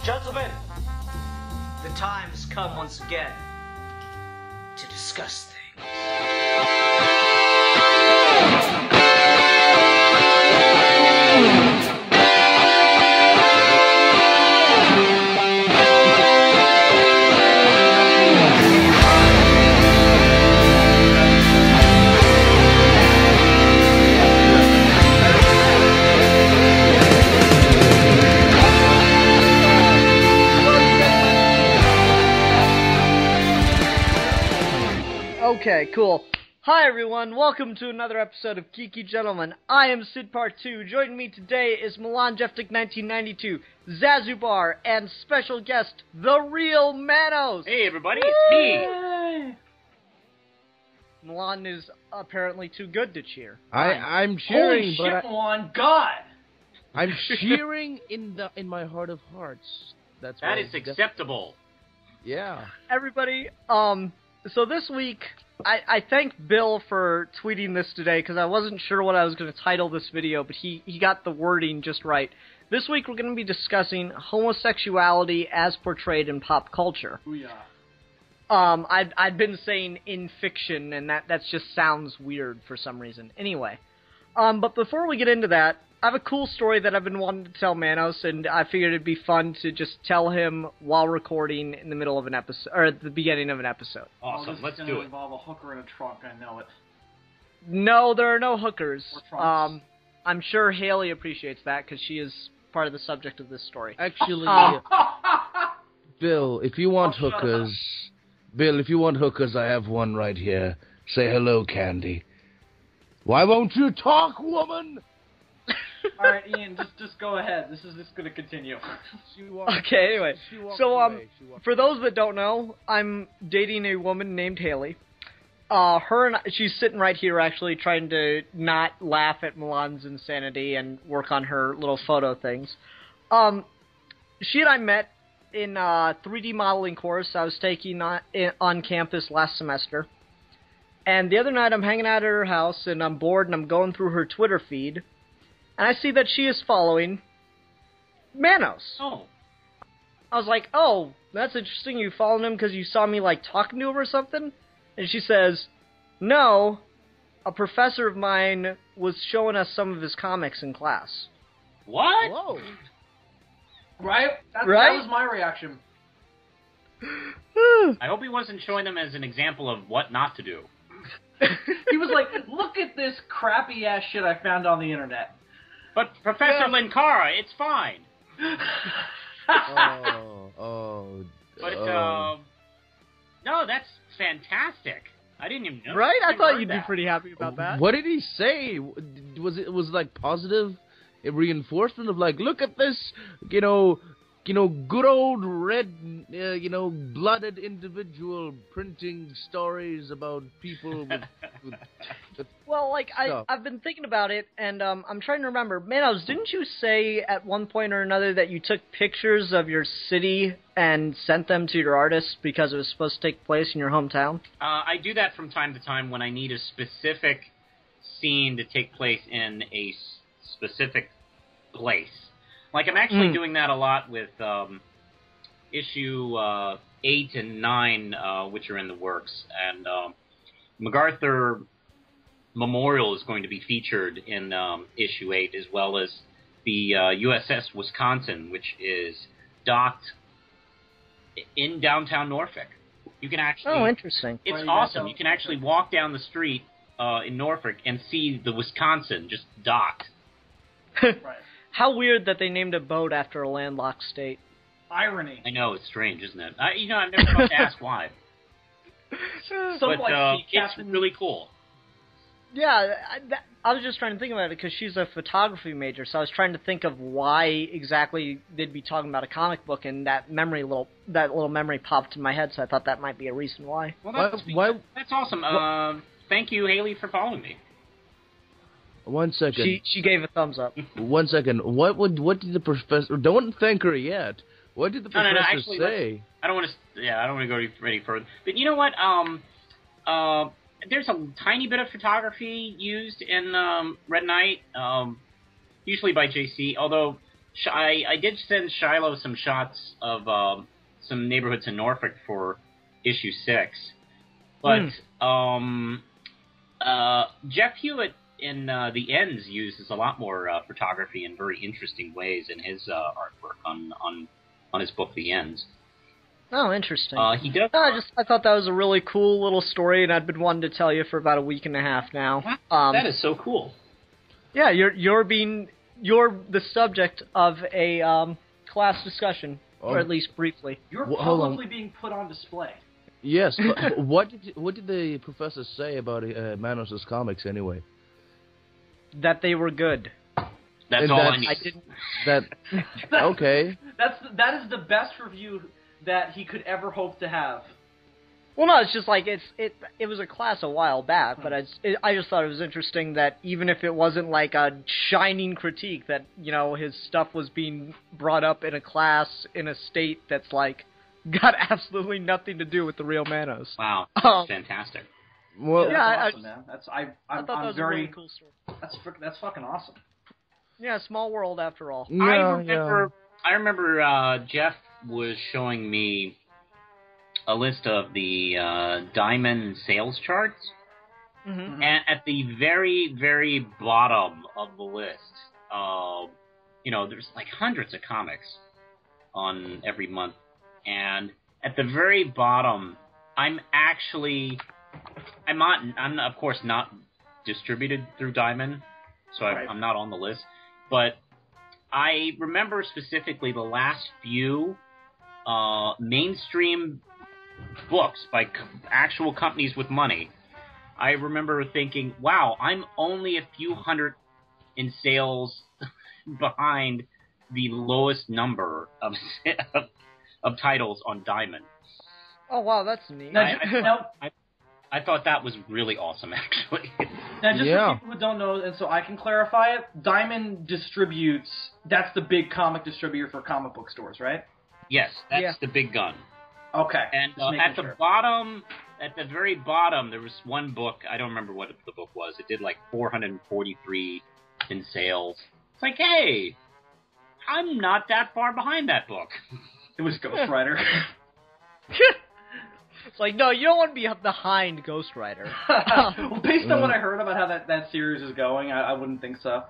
Gentlemen, the time has come once again to discuss things. Okay, cool. Hi everyone, welcome to another episode of Geeky Gentlemen. I am Sid Part 2. Joining me today is Milan Jeftik 1992, Zazubar, and special guest, the real Manos! Hey everybody, it's me! Milan is apparently too good to cheer. I'm cheering, Holy shit, Milan, God! I'm cheering in my heart of hearts. That is acceptable. Yeah. Everybody, so this week, I thank Bill for tweeting this today, because I wasn't sure what I was going to title this video, but he got the wording just right. This week we're going to be discussing homosexuality as portrayed in pop culture. Booyah. I'd been saying in fiction, and that just sounds weird for some reason. Anyway, but before we get into that, I have a cool story that I've been wanting to tell Manos, and I figured it'd be fun to just tell him while recording in the middle of an episode, or at the beginning of an episode. Awesome, let's do it. This is going to involve a hooker in a trunk, I know it. No, there are no hookers. Or trunks. I'm sure Haley appreciates that, because she is part of the subject of this story. Actually, Bill, if you want hookers, I have one right here. Say hello, Candy. Why won't you talk, woman? Alright, Ian, just go ahead. This is just going to continue. Okay, anyway. So, for those that don't know, I'm dating a woman named Haley. She's sitting right here, actually, trying to not laugh at Milan's insanity and work on her little photo things. She and I met in a 3D modeling course I was taking on campus last semester. And the other night, I'm hanging out at her house, and I'm bored, and I'm going through her Twitter feed. And I see that she is following Manos. Oh. I was like, oh, that's interesting. You following him because you saw me, like, talking to him or something? And she says, no, a professor of mine was showing us some of his comics in class. What? Whoa. Right? That was my reaction. I hope he wasn't showing them as an example of what not to do. He was like, look at this crappy-ass shit I found on the internet. But Professor Linkara, it's fine. No, that's fantastic. I didn't even know. Right? I thought you'd be pretty happy about that. What did he say? Was it like positive reinforcement of like, look at this, good old red, blooded individual printing stories about people with well, like, I've been thinking about it, and I'm trying to remember. Manos, didn't you say at one point or another that you took pictures of your city and sent them to your artists because it was supposed to take place in your hometown? I do that from time to time when I need a specific scene to take place in a specific place. Like, I'm actually doing that a lot with issue 8 and 9, which are in the works. And MacArthur Memorial is going to be featured in issue 8, as well as the USS Wisconsin, which is docked in downtown Norfolk. You can actually... Oh, interesting. It's awesome. You can actually walk down the street in Norfolk and see the Wisconsin just docked. Right. How weird that they named a boat after a landlocked state. Irony. I know, it's strange, isn't it? I've never thought to ask why. It's really cool. Yeah, I was just trying to think about it because she's a photography major, so I was trying to think of why exactly they'd be talking about a comic book, and that little memory popped in my head, so I thought that might be a reason why. Well, that's awesome. Thank you, Haley, for following me. 1 second. She gave a thumbs up. 1 second. What did the professor? Don't thank her yet. What did the professor say? I don't want to go any further. But you know what? There's a tiny bit of photography used in Red Knight, usually by JC. Although I did send Shiloh some shots of some neighborhoods in Norfolk for issue 6, but Jeff Hewitt in The Ends uses a lot more photography in very interesting ways in his artwork on his book The Ends. Oh, interesting. He does. I thought that was a really cool little story, and I'd been wanting to tell you for about a week and a half now. That is so cool. Yeah, you're the subject of a class discussion, or at least briefly. You're publicly being put on display. Yes. What did the professor say about Manos' comics anyway? That they were good. That's all I need. I didn't. Okay. That is the best review that he could ever hope to have. Well, no, it's just like it was a class a while back, but I just thought it was interesting that even if it wasn't like a shining critique, that his stuff was being brought up in a class in a state that's like got absolutely nothing to do with the real Manos. Wow, that's fantastic. Well, that's awesome, man. I thought that was a really cool story. That's fucking awesome. Yeah, small world after all. I remember Jeff was showing me a list of the Diamond sales charts, and at the very, very bottom of the list, there's like hundreds of comics on every month, and at the very bottom, I'm of course not distributed through Diamond, so I'm not on the list, but I remember specifically the last few mainstream books by actual companies with money. I remember thinking, wow, I'm only a few hundred in sales behind the lowest number of titles on Diamond. Oh, wow, that's neat. I thought that was really awesome, actually. Now, just for people who don't know, and so I can clarify it, Diamond distributes, that's the big comic distributor for comic book stores, right? Yes, that's the big gun. Okay. And at the very bottom, there was one book, I don't remember what the book was, it did like 443 in sales. It's like, hey, I'm not that far behind that book. It was Ghost Rider. It's like, no, you don't want to be behind Ghost Rider. Well, based on what I heard about how that series is going, I wouldn't think so.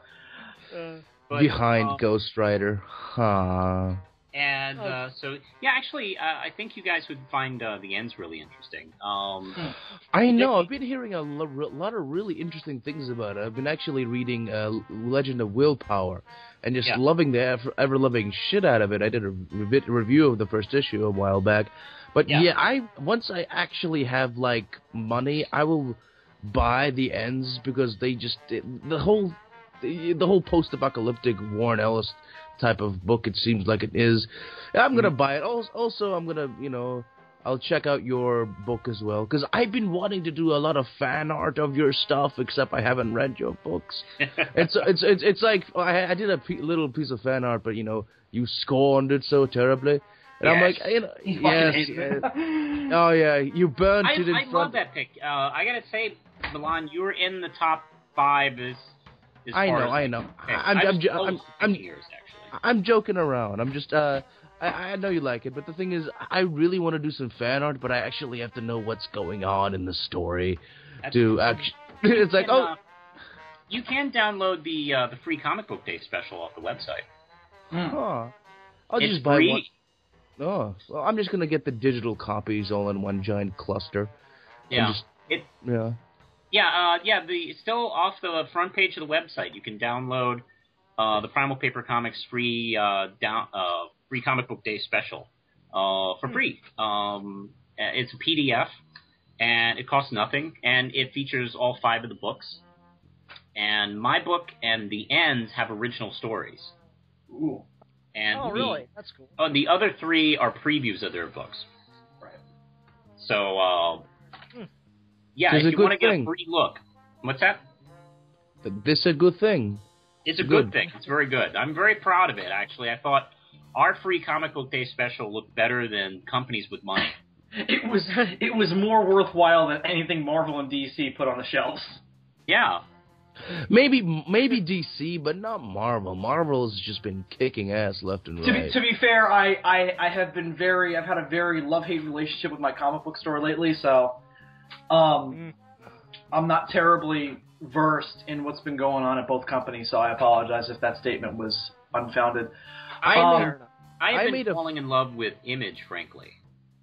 Behind Ghost Rider. Huh. And actually, I think you guys would find The Ends really interesting. I know. I've been hearing a lot of really interesting things about it. I've been actually reading Legend of Willpower and just loving the ever-loving shit out of it. I did a review of the first issue a while back. But once I actually have like money, I will buy The Ends because they just the whole post-apocalyptic Warren Ellis type of book, it seems like it is. I'm gonna buy it. Also, I'm gonna I'll check out your book as well because I've been wanting to do a lot of fan art of your stuff, except I haven't read your books. It's like I did a little piece of fan art, but you scorned it so terribly. And I'm like, oh yeah, you burnt it in front. I love that pick. I gotta say, Milan, you were in the top 5 I know. I'm joking around. I'm just I know you like it, but the thing is, I really want to do some fan art, but I actually have to know what's going on in the story it's like, you can download the free comic book day special off the website. I'll just buy one. Oh, well, I'm just gonna get the digital copies all in one giant cluster. Yeah. Still off the front page of the website, you can download the Primal Paper Comics free comic book day special for free. It's a PDF, and it costs nothing, and it features all 5 of the books. And my book and The Ends have original stories. Ooh. And really? That's cool. The other 3 are previews of their books. Right. So, if you want to get a free look. What's that? This is a good thing. It's a good thing. It's very good. I'm very proud of it, actually. I thought our free comic book day special looked better than companies with money. It was more worthwhile than anything Marvel and DC put on the shelves. Yeah. Maybe DC, but not Marvel. Marvel has just been kicking ass left and right. To be fair, I've had a very love-hate relationship with my comic book store lately, so I'm not terribly versed in what's been going on at both companies, so I apologize if that statement was unfounded. I have been falling in love with Image, frankly.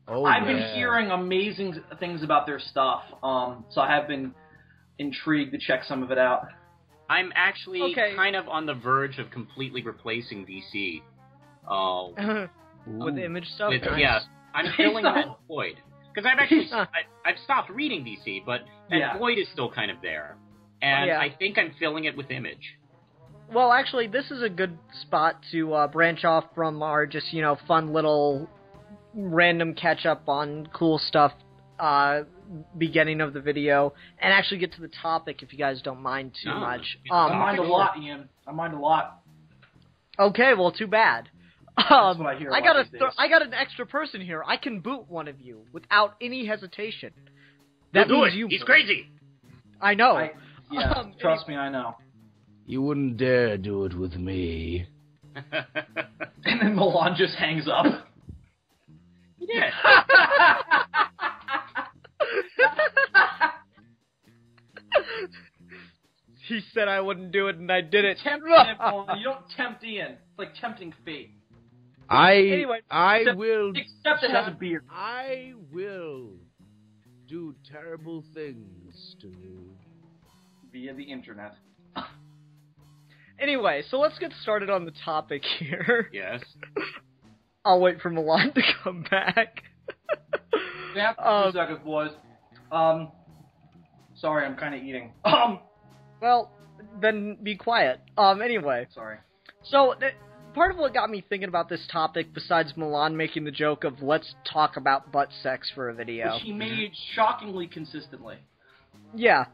I've been hearing amazing things about their stuff, so I have been intrigued to check some of it out. I'm actually kind of on the verge of completely replacing DC. With Image stuff? Yes, I'm filling that void. Because I've actually I've stopped reading DC, but that void is still kind of there. And I think I'm filling it with Image. Well, actually, this is a good spot to branch off from our just, fun little random catch-up on cool stuff beginning of the video, and actually get to the topic if you guys don't mind too much. I mind a lot, Ian. I mind a lot. Okay, well, too bad. That's what I hear I got an extra person here. I can boot one of you without any hesitation. That means you. He's crazy. I know. Trust me, I know. You wouldn't dare do it with me. And then Milan just hangs up. He did. He said I wouldn't do it, and I did it. You don't tempt Ian. It's like tempting fate. Except it has a beard. I will do terrible things to you. Via the internet. Anyway, so let's get started on the topic here. Yes. I'll wait for Milan to come back. Snap 2 seconds, boys. Sorry, I'm kind of eating. Well, then be quiet. Anyway. Sorry. So, part of what got me thinking about this topic, besides Milan making the joke of let's talk about butt sex for a video. Which he made shockingly consistently. Yeah.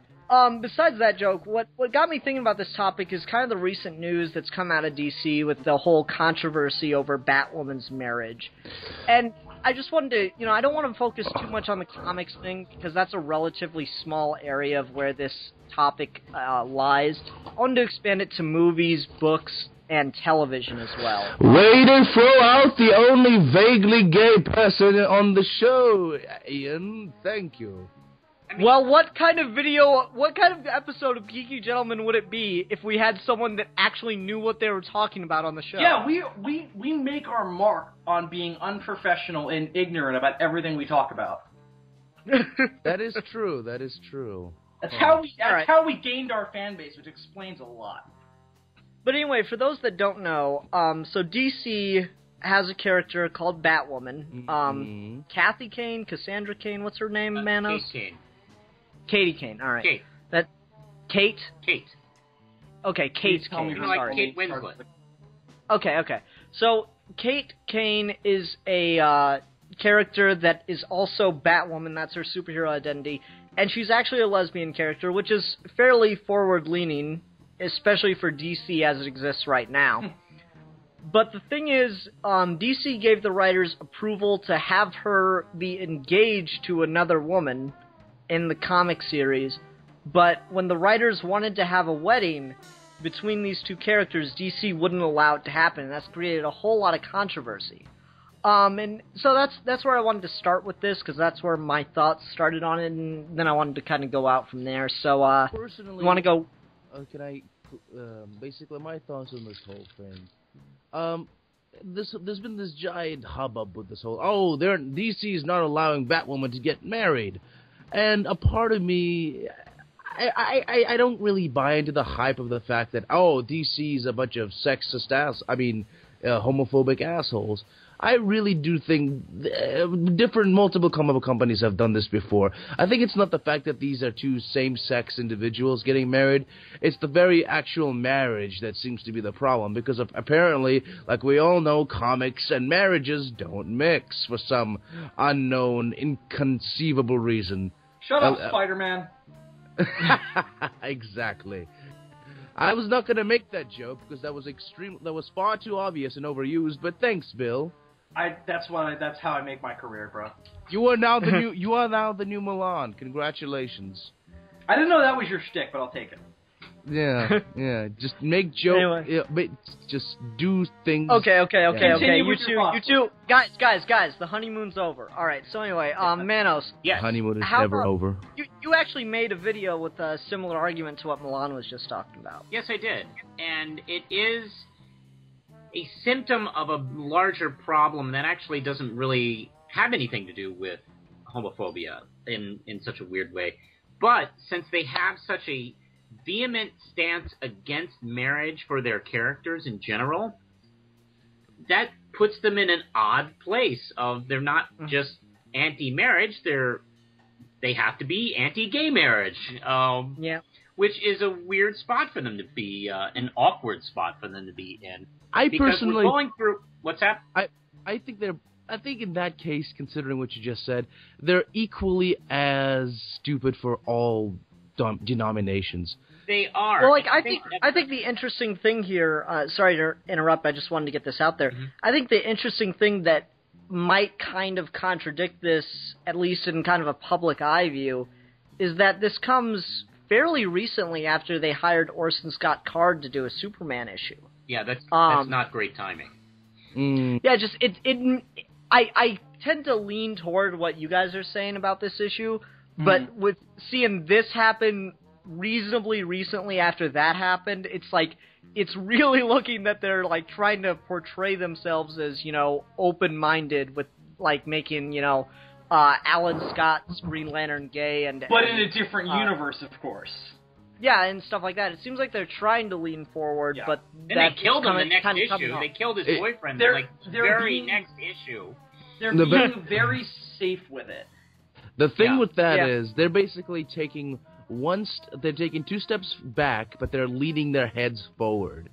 Besides that joke, what got me thinking about this topic is kind of the recent news that's come out of DC with the whole controversy over Batwoman's marriage. And I just wanted to, I don't want to focus too much on the comics thing, because that's a relatively small area of where this topic lies. I wanted to expand it to movies, books, and television as well. Way to throw out the only vaguely gay person on the show, Ian. Thank you. Well, what kind of episode of Geeky Gentlemen would it be if we had someone that actually knew what they were talking about on the show? Yeah, we make our mark on being unprofessional and ignorant about everything we talk about. That is true. That's how we gained our fan base, which explains a lot. But anyway, for those that don't know, so DC has a character called Batwoman. Kathy Kane, Cassandra Kane, what's her name, Manos? Kate Kane. Katie Kane, alright. Kate. Kate? Kate. Okay, Kate Kane, You know, like sorry. Kate Winslet. Okay. So, Kate Kane is a character that is also Batwoman, that's her superhero identity, and she's actually a lesbian character, which is fairly forward-leaning, especially for DC as it exists right now. But the thing is, DC gave the writers approval to have her be engaged to another woman in the comic series, but when the writers wanted to have a wedding between these two characters, DC wouldn't allow it to happen, and that's created a whole lot of controversy. And so that's where I wanted to start with this, because that's where my thoughts started on it, and then I wanted to kind of go out from there. So, personally, you want to go? Basically, my thoughts on this whole thing. There's been this giant hubbub with this whole, DC is not allowing Batwoman to get married. And a part of me, I don't really buy into the hype of the fact that, DC is a bunch of sexist homophobic assholes. I really do think multiple comic book companies have done this before. I think it's not the fact that these are two same-sex individuals getting married. It's the very actual marriage that seems to be the problem, because apparently, like we all know, comics and marriages don't mix for some unknown, inconceivable reason. Shut up, Spider-Man. Exactly. I was not going to make that joke because that was far too obvious and overused, but thanks, Bill. That's how I make my career, bro. You are now the new Milan. Congratulations. I didn't know that was your shtick, but I'll take it. Yeah. Just make jokes. Anyway. Yeah, but just do things. Okay. Continue You with your two, guys. The honeymoon's over. All right. So anyway, Manos. Yes. Honeymoon is How never about- over. You actually made a video with a similar argument to what Milan was just talking about. Yes, I did. And it is a symptom of a larger problem that actually doesn't really have anything to do with homophobia in such a weird way. But since they have such a vehement stance against marriage for their characters in general, that puts them in an odd place of they're not just anti-marriage, they have to be anti-gay marriage. Which is a weird spot for them to be, an awkward spot for them to be in. Because we're going through... What's that? I think in that case, considering what you just said, they're equally as stupid for all denominations. They are. Well, I think the interesting thing here. Sorry to interrupt. I just wanted to get this out there. Mm-hmm. I think the interesting thing that might kind of contradict this, at least in kind of a public eye view, is that this comes fairly recently after they hired Orson Scott Card to do a Superman issue. Yeah, that's not great timing. Yeah, just I tend to lean toward what you guys are saying about this issue, but with seeing this happen reasonably recently after that happened, it's really looking that they're trying to portray themselves as, open-minded with making, Alan Scott's Green Lantern gay but in a different universe, of course. Yeah, and stuff like that. It seems like they're trying to lean forward, but then they killed him the next issue. They killed his boyfriend the very next issue. They're being very safe with it. The thing with that is they're basically taking they're taking 2 steps back, but they're leading their heads forward.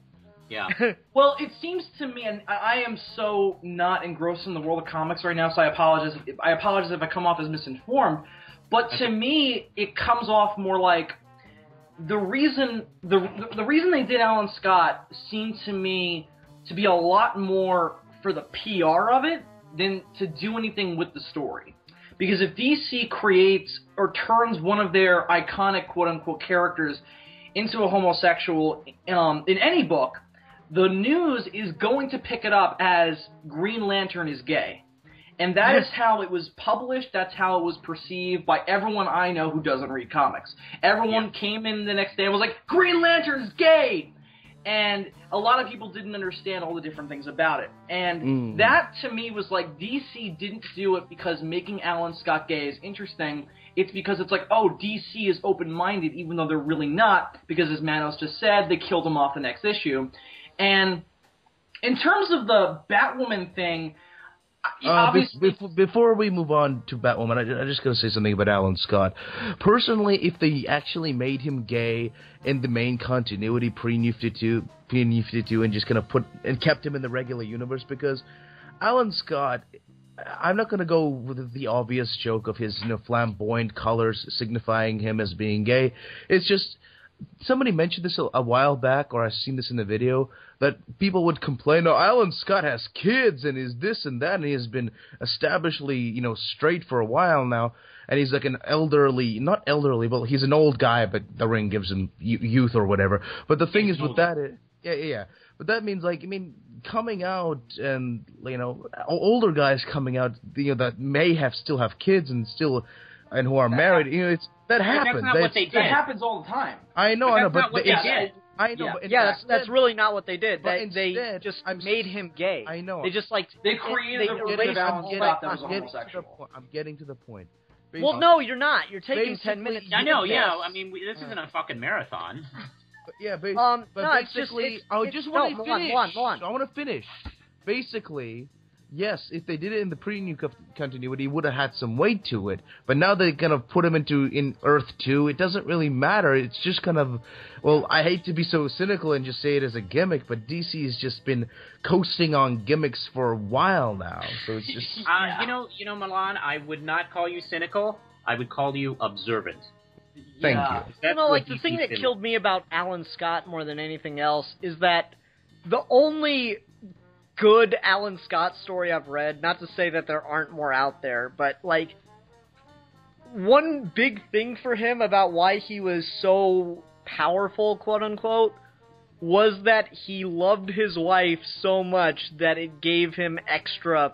Yeah. Well, it seems to me, and I am so not engrossed in the world of comics right now, so I apologize if I come off as misinformed. But to me, it comes off more like the reason they did Alan Scott seemed to me to be a lot more for the PR of it than to do anything with the story. Because if DC creates or turns one of their iconic quote-unquote characters into a homosexual in any book, the news is going to pick it up as Green Lantern is gay. And that is how it was published. That's how it was perceived by everyone I know who doesn't read comics. Everyone came in the next day and was like, Green Lantern's gay! And a lot of people didn't understand all the different things about it. And that, to me, was like, DC didn't do it because making Alan Scott gay is interesting. It's because it's like, oh, DC is open-minded, even though they're really not, because as Manos just said, they killed him off the next issue. And in terms of the Batwoman thing... Before we move on to Batwoman, I just gotta say something about Alan Scott. Personally, if they actually made him gay in the main continuity pre-New 52, and just kind of kept him in the regular universe, because Alan Scott, I'm not gonna go with the obvious joke of his flamboyant colors signifying him as being gay. It's just somebody mentioned this a while back, or I've seen this in the video, that people would complain, oh, Alan Scott has kids, and is this and that, and he has been establishedly, straight for a while now, and he's like an not elderly, but he's an old guy, but the ring gives him youth or whatever. But the thing is with that, but that means, coming out, and, older guys coming out, that may still have kids and who are married, that happens. That's not what they did. That happens all the time. I know, but what they did. I know, but that's really not what they did. They just made him gay. I know. They just they created a version of Alan Scott that was homosexual. I'm getting to the point. Well, no, you're not. You're taking 10 minutes. I know. Yeah, I mean, this isn't a fucking marathon. Basically, I just want to finish. I want to finish. Basically, yes, if they did it in the pre-New continuity, it would have had some weight to it. But now they're going to put him in Earth 2. It doesn't really matter. It's just kind of, well, I hate to be so cynical and just say it as a gimmick, but DC has just been coasting on gimmicks for a while now. So it's just... You know, Milan, I would not call you cynical. I would call you observant. Thank you. The thing that killed me about Alan Scott more than anything else is that the only good Alan Scott story I've read, not to say that there aren't more out there, but one big thing for him about why he was so powerful, quote unquote, was that he loved his wife so much that it gave him extra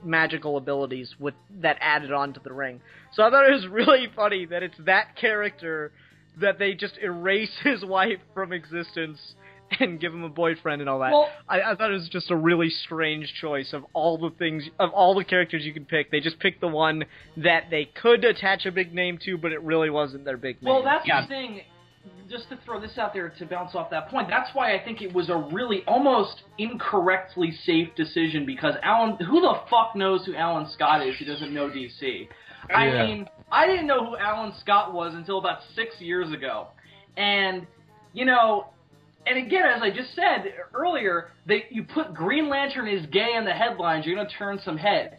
magical abilities that added on to the ring. So I thought it was really funny that it's that character that they just erase his wife from existence and give him a boyfriend and all that. Well, I thought it was just a really strange choice of all the characters you could pick. They just picked the one that they could attach a big name to, but it really wasn't their big name. Well, that's the thing. Just to throw this out there to bounce off that point, that's why I think it was a really almost incorrectly safe decision, because who the fuck knows who Alan Scott is who doesn't know DC? I mean, I didn't know who Alan Scott was until about 6 years ago. And, you know, and again, as I just said earlier, you put Green Lantern is gay in the headlines, you're going to turn some heads.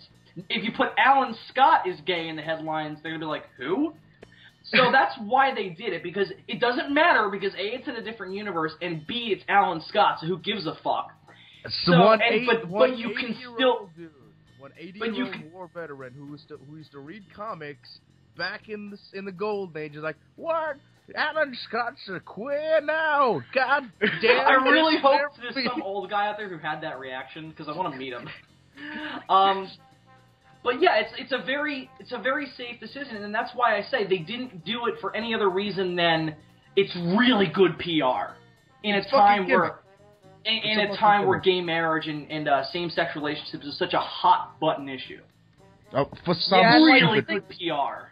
If you put Alan Scott is gay in the headlines, they're going to be like, who? So that's why they did it, because it doesn't matter, because A, it's in a different universe, and B, it's Alan Scott, so who gives a fuck? But you can still... One 80-year-old war veteran who used to read comics back in the golden age is like, what? Alan Scott's a queer now. God damn. I really hope there's some old guy out there who had that reaction, because I want to meet him. But yeah, it's a very safe decision, and that's why I say they didn't do it for any other reason than it's really good PR in a time where gay marriage and same-sex relationships is such a hot button issue. Oh, for some really good PR.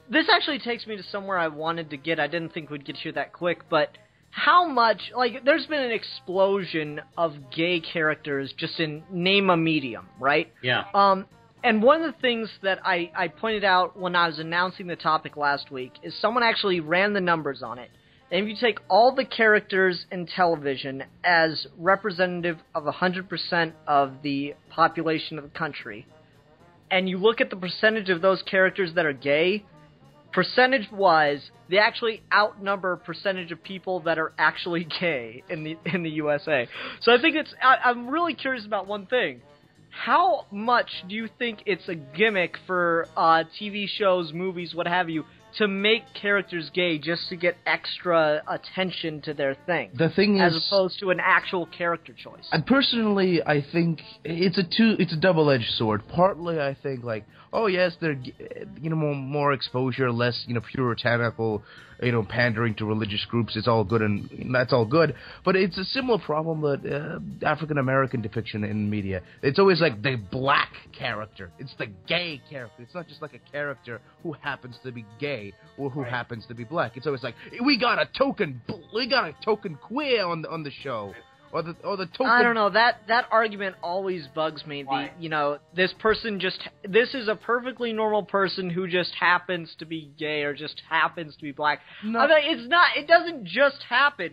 This actually takes me to somewhere I wanted to get. I didn't think we'd get here that quick, but how much, like, there's been an explosion of gay characters just in name a medium, right? Yeah. And one of the things that I pointed out when I was announcing the topic last week is someone actually ran the numbers on it. And if you take all the characters in television as representative of 100% of the population of the country, and you look at the percentage of those characters that are gay, percentage-wise, they actually outnumber percentage of people that are actually gay in the USA. So I think I'm really curious about one thing. How much do you think it's a gimmick for TV shows, movies, what have you, to make characters gay just to get extra attention to their thing? The thing is, as opposed to an actual character choice. And personally, I think it's a double-edged sword. Partly, I think, like, oh yes, they're, more exposure, less, puritanical, pandering to religious groups. It's all good, and that's all good. But it's a similar problem that African American depiction in media. It's always like the black character. It's the gay character. It's not just like a character who happens to be gay or who happens to be black. It's always like, we got a token queer on the show. Or the token... I don't know, that argument always bugs me. Why? This is a perfectly normal person who just happens to be gay or just happens to be black. No. I mean, it doesn't just happen.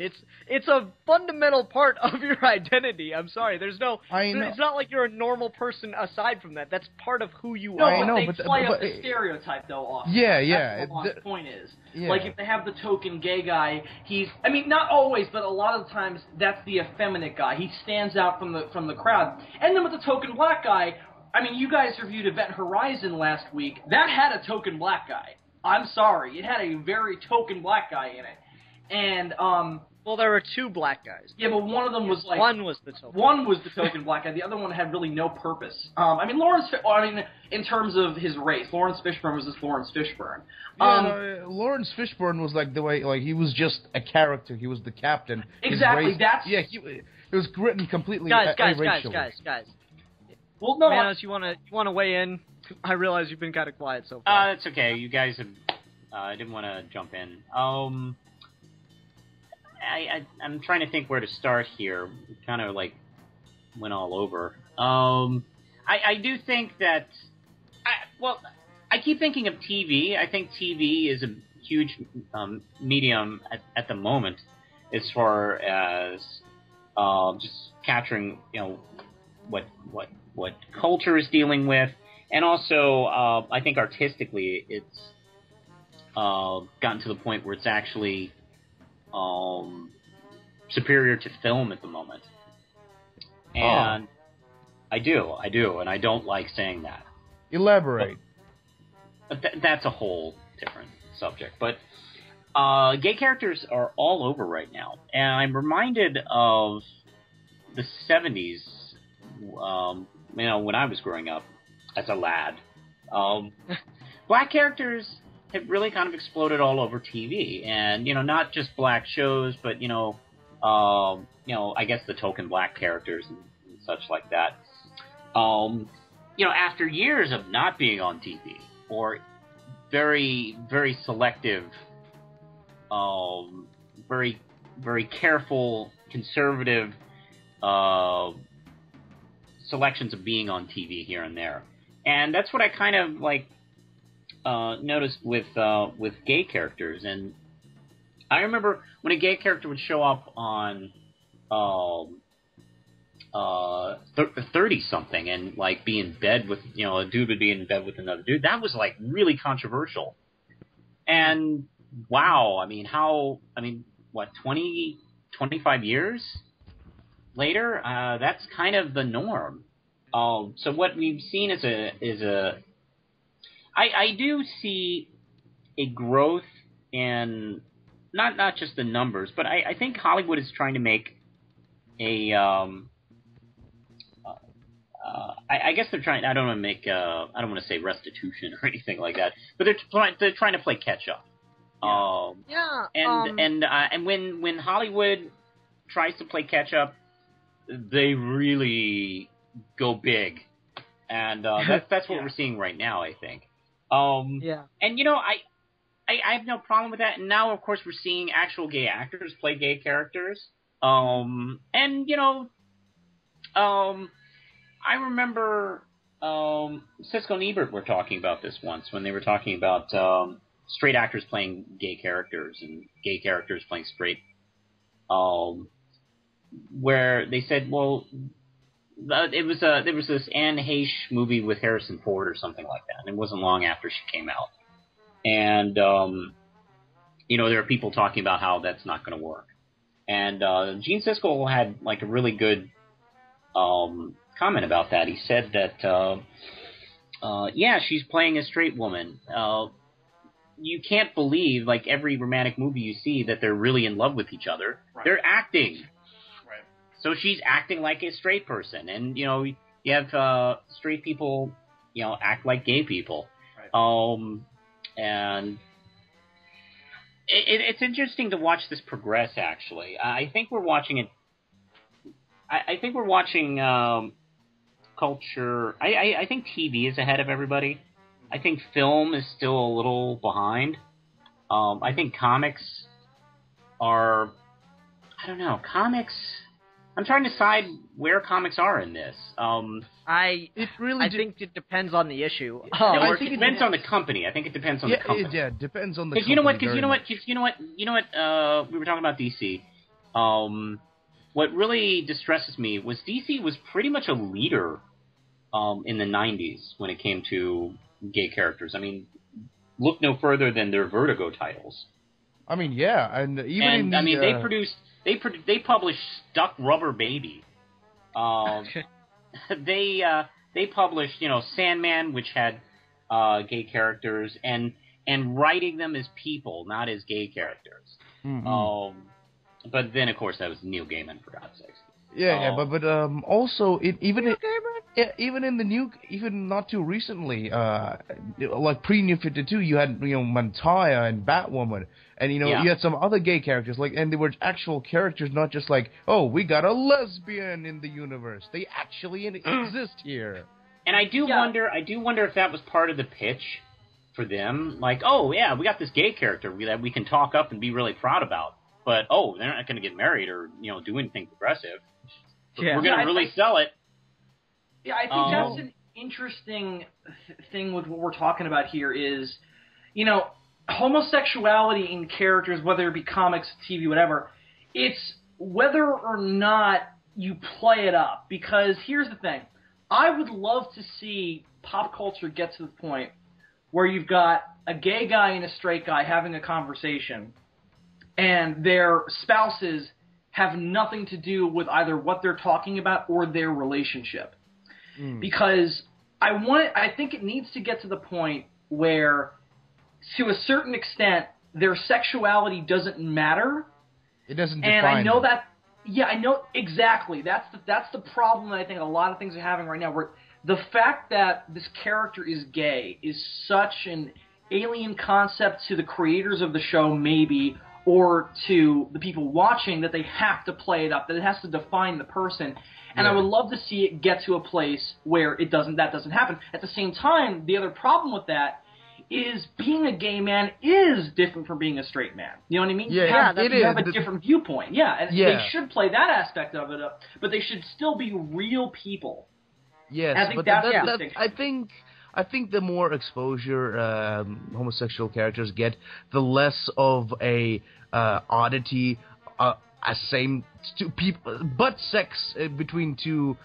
It's a fundamental part of your identity. I'm sorry, it's not like you're a normal person aside from that. That's part of who you are. No, but they play up the stereotype, though, often. Yeah. That's what the point is. Yeah. Like, if they have the token gay guy, not always, but a lot of the times, that's the effeminate guy. He stands out from the crowd. And then with the token black guy, you guys reviewed Event Horizon last week. That had a token black guy. I'm sorry. It had a very token black guy in it. And, well, there were two black guys. Yeah, but one of them was like... One was the token. One was the token black guy. The other one had really no purpose. In terms of his race, Lawrence Fishburne was just Lawrence Fishburne. Lawrence Fishburne was like the way, like, he was just a character. He was the captain. Exactly. It was written completely guys. Well, no, Manos, you want to weigh in? I realize you've been kind of quiet so far. That's okay. You guys have... I didn't want to jump in. I'm trying to think where to start here. We kind of, like, went all over. I do think that... I keep thinking of TV. I think TV is a huge medium at the moment as far as just capturing, what culture is dealing with. And also, I think artistically, it's gotten to the point where it's actually superior to film at the moment. And I do, and I don't like saying that. Elaborate. But that's a whole different subject. But Gay characters are all over right now, and I'm reminded of the 70s, when I was growing up as a lad. Black characters have really kind of exploded all over TV, and not just black shows, but I guess the token black characters and such like that. After years of not being on TV or very, very selective, very, very careful, conservative selections of being on TV here and there, and that's what I kind of noticed with gay characters. And I remember when a gay character would show up on 30-something and be in bed with a dude would be in bed with another dude. That was really controversial. And wow, 25 years later, that's kind of the norm. So what we've seen is I do see a growth in not just the numbers, but I think Hollywood is trying to make a I guess they're trying. I don't want to make. I don't want to say restitution or anything like that, but they're trying to play catch up. And when Hollywood tries to play catch up, they really go big, and that's what we're seeing right now, I think. And I have no problem with that. And now, of course, we're seeing actual gay actors play gay characters. I remember Siskel and Ebert were talking about this once when they were talking about straight actors playing gay characters and gay characters playing straight. Where they said, well, there was this Anne Heche movie with Harrison Ford or something like that, and it wasn't long after she came out. And there are people talking about how that's not going to work. And Gene Siskel had a really good comment about that. He said that she's playing a straight woman. You can't believe every romantic movie you see that they're really in love with each other. Right. They're acting. Right. So she's acting like a straight person, and you have straight people act like gay people. Right. And it's interesting to watch this progress. Actually, I think we're watching it. I think we're watching culture. I think TV is ahead of everybody. I think film is still a little behind. I think comics are. I don't know. Comics. I'm trying to decide where comics are in this. I think it depends on the issue. I think it depends on the company. I think it depends on the company. Yeah, it depends on the company. Because you know what? We were talking about DC. What really distresses me was DC was pretty much a leader in the 90s when it came to gay characters. Look no further than their Vertigo titles. And even they published Stuck Rubber Baby. They published Sandman, which had gay characters, and writing them as people, not as gay characters. Mm-hmm. But then, of course, that was Neil Gaiman, for God's sakes. But also even not too recently, pre-New 52, you had Montoya and Batwoman, and you had some other gay characters, and they were actual characters, not just we got a lesbian in the universe. They actually exist here. And I do wonder if that was part of the pitch for them, we got this gay character that we can talk up and be really proud about. But they're not going to get married or do anything progressive. We're going to really sell it. Yeah, I think that's an interesting thing with what we're talking about here is, homosexuality in characters, whether it be comics, TV, whatever. It's whether or not you play it up. Because here's the thing: I would love to see pop culture get to the point where you've got a gay guy and a straight guy having a conversation, and their spouses have nothing to do with either what they're talking about or their relationship. Because I think it needs to get to the point where, to a certain extent, their sexuality doesn't matter. It doesn't define And I know them. that. Yeah, I know exactly. That's the problem that I think a lot of things are having right now. Where the fact that this character is gay is such an alien concept to the creators of the show, maybe, or to the people watching, that they have to play it up. That it has to define the person. And I would love to see it get to a place where that doesn't happen. At the same time, the other problem with that is being a gay man is different from being a straight man. You know what I mean? Yeah, You have a different viewpoint. Yeah, and Yeah. they should play that aspect of it up, but they should still be real people. Yes, I think but that's the that, distinction. I think the more exposure homosexual characters get, the less of a oddity, sex between two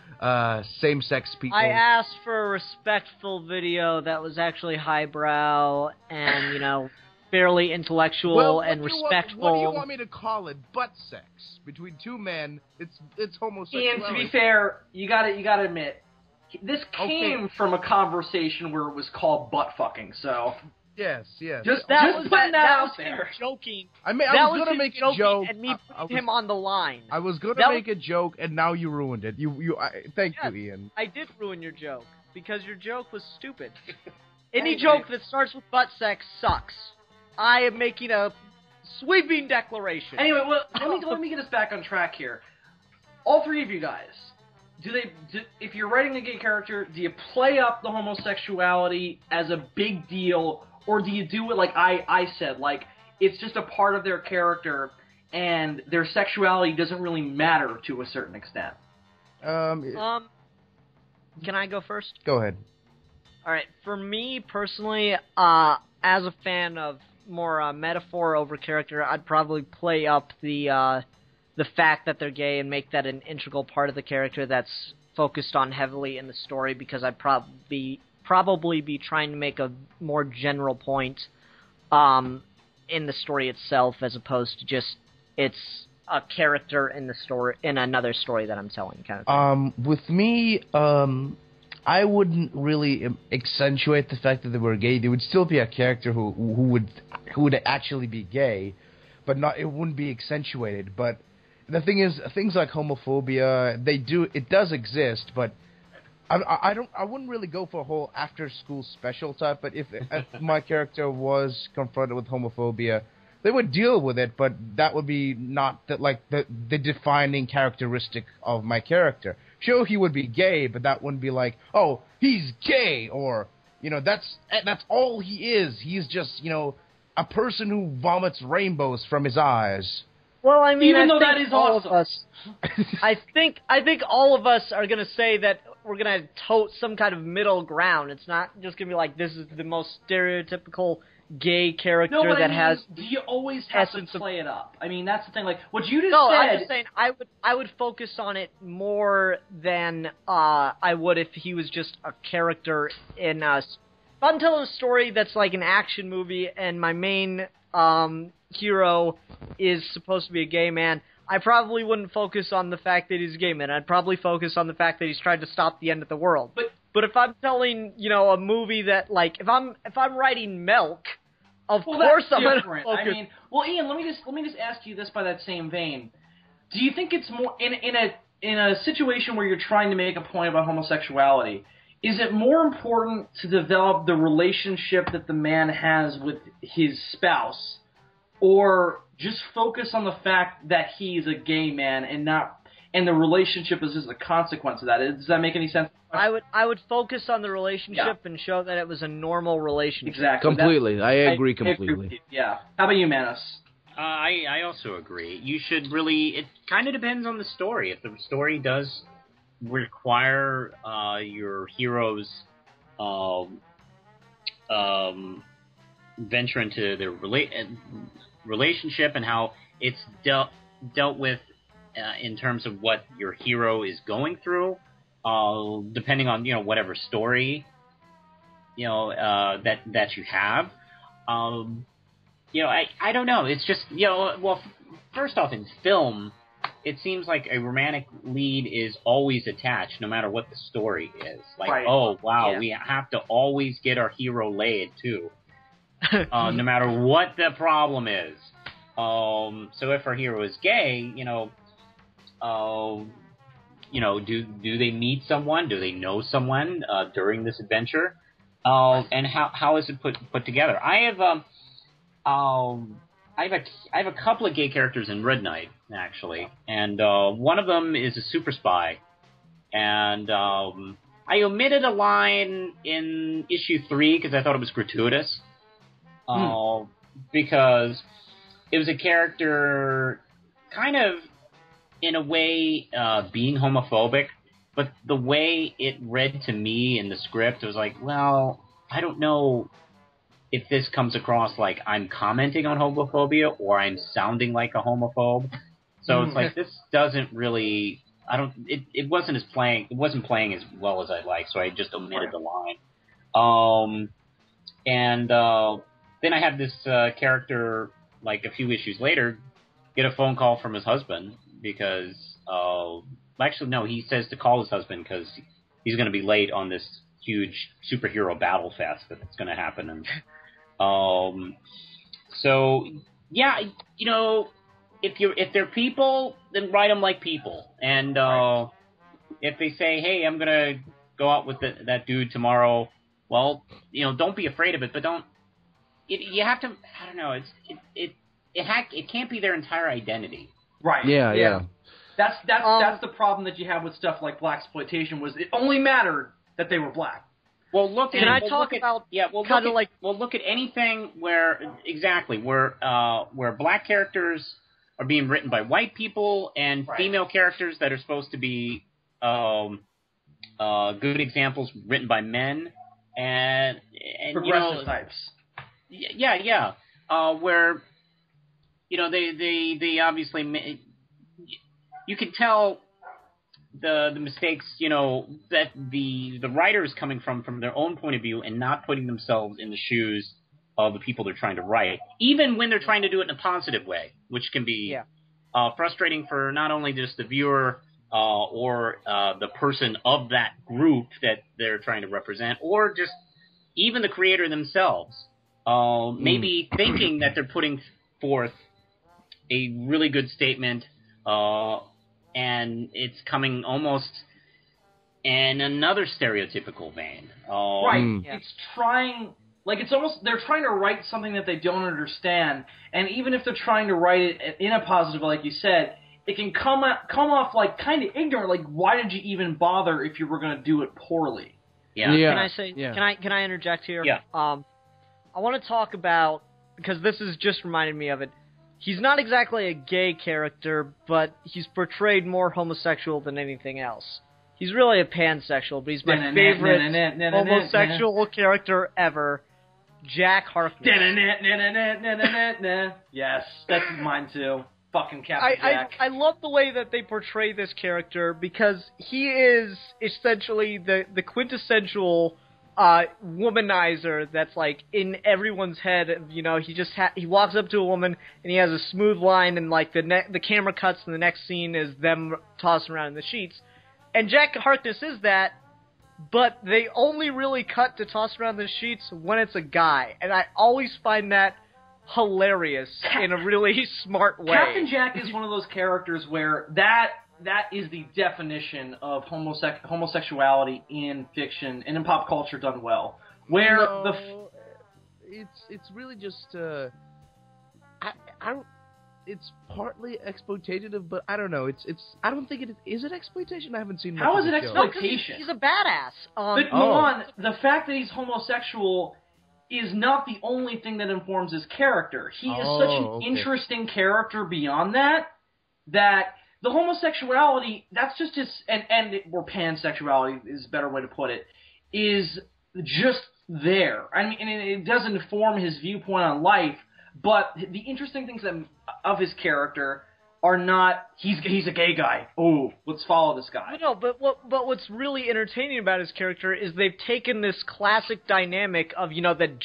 same-sex people. I asked for a respectful video that was actually highbrow and, fairly intellectual and respectful. What do you want me to call it? Butt sex between two men. It's homosexuality. Ian, to be fair, you gotta admit, this came from a conversation where it was called butt fucking. So Yes. just that putting that was out him there. joking. I was gonna him make a joking joke, and me putting him on the line. I was gonna make a joke, and now you ruined it. Thank you, Ian. I did ruin your joke because your joke was stupid. Any joke that starts with butt sex sucks. I am making a sweeping declaration. Anyway, well, let me get us back on track here. All three of you guys, if you're writing a gay character, do you play up the homosexuality as a big deal, or do you do it like I said, like it's just a part of their character and their sexuality doesn't really matter to a certain extent? Can I go first? Go ahead. All right. For me personally, as a fan of more metaphor over character, I'd probably play up the fact that they're gay and make that an integral part of the character that's focused on heavily in the story, because I'd probably be trying to make a more general point in the story itself, as opposed to just it's a character in the story in another story that I'm telling, kind of thing. With me, I wouldn't really accentuate the fact that they were gay. There would still be a character who would actually be gay, but it wouldn't be accentuated. But the thing is, things like homophobia, it does exist, but I wouldn't really go for a whole after-school special type. But if my character was confronted with homophobia, they would deal with it, but that would be not the defining characteristic of my character. Sure, he would be gay, but that wouldn't be like, oh, he's gay, or that's all he is. He's just a person who vomits rainbows from his eyes. Well, I mean, even though that is all awesome. of us, I think all of us are gonna say that we're gonna tote some kind of middle ground. It's not just gonna be like, this is the most stereotypical gay character has. Do you always have to play it up? I mean, that's the thing. Like what you just said. I'm just saying I would focus on it more than I would if he was just a character in a. If I'm telling a story that's like an action movie and my main hero is supposed to be a gay man, I probably wouldn't focus on the fact that he's a gay man. I'd probably focus on the fact that he's trying to stop the end of the world. But if I'm telling, a movie that, like, if I'm writing Milk, of course I'm going to focus. I mean, well, Ian, let me just ask you this by that same vein. Do you think it's more in a situation where you're trying to make a point about homosexuality? Is it more important to develop the relationship that the man has with his spouse, or just focus on the fact that he's a gay man and the relationship is just a consequence of that? Does that make any sense? I would focus on the relationship and show that it was a normal relationship. Exactly. Completely. I agree completely. Yeah. How about you, Manos? I also agree. You should really... It kind of depends on the story. If the story does require your hero's venture into their relationship and how it's dealt with in terms of what your hero is going through, depending on whatever story that you have. I don't know. It's just well, first off, in film, it seems like a romantic lead is always attached, no matter what the story is. Like, right. Oh wow, we have to always get our hero laid too. no matter what the problem is. So if our hero is gay, do they meet someone? Do they know someone during this adventure? And how is it put together? I have a couple of gay characters in Red Knight, actually, and one of them is a super spy, and I omitted a line in issue 3 because I thought it was gratuitous, because it was a character kind of, in a way, being homophobic, but the way it read to me in the script, it was like, well, I don't know if this comes across like I'm commenting on homophobia or I'm sounding like a homophobe. So it's like, this doesn't really, it wasn't playing as well as I'd like, so I just omitted the line. And then I had this character, like a few issues later, get a phone call from his husband because, actually no, he says to call his husband because he's going to be late on this huge superhero battle fest that's going to happen. And so yeah, if they're people, then write them like people. And if they say, hey, I'm going to go out with that dude tomorrow, well, don't be afraid of it, but don't. You have to. I don't know. It can't be their entire identity. Right. Yeah. That's the problem that you have with stuff like blaxploitation. Was it only mattered that they were black? Well, look at anything where black characters are being written by white people and female characters that are supposed to be good examples written by men and progressive types. Yeah. Where they obviously you can tell the mistakes, that the writer is coming from their own point of view and not putting themselves in the shoes of the people they're trying to write, even when they're trying to do it in a positive way, which can be frustrating for not only just the viewer or the person of that group that they're trying to represent, or just even the creator themselves, maybe thinking that they're putting forth a really good statement, and it's coming almost in another stereotypical vein. It's trying, it's almost, they're trying to write something that they don't understand, and even if they're trying to write it in a positive, like you said, it can come off like kind of ignorant. Like, why did you even bother if you were going to do it poorly? Can I say? Yeah. Can I interject here? Yeah. I want to talk about, because this has just reminded me of it. He's not exactly a gay character, but he's portrayed more homosexual than anything else. He's really a pansexual, but he's my favorite homosexual character ever, Jack Harkness. Yes, that's mine too. Fucking Captain Jack. I love the way that they portray this character, because he is essentially the quintessential womanizer that's like in everyone's head. He walks up to a woman and he has a smooth line, and like the camera cuts and the next scene is them tossing around in the sheets. And Jack Harkness is that, but they only really cut to toss around the sheets when it's a guy, and I always find that hilarious in a really smart way. Captain Jack is one of those characters where that is the definition of homosexuality in fiction and in pop culture done well. Where it's really just it's partly exploitative, but I don't know. I don't think it is it exploitation. I haven't seen. How is it exploitation? He's a badass. But Milan, the fact that he's homosexual is not the only thing that informs his character. He is such an interesting character beyond that the homosexuality, that's just his, or pansexuality is a better way to put it, is just there. I mean, and it does inform his viewpoint on life, but the interesting things of his character are not, he's a gay guy. Oh, let's follow this guy. No, but what's really entertaining about his character is they've taken this classic dynamic of, that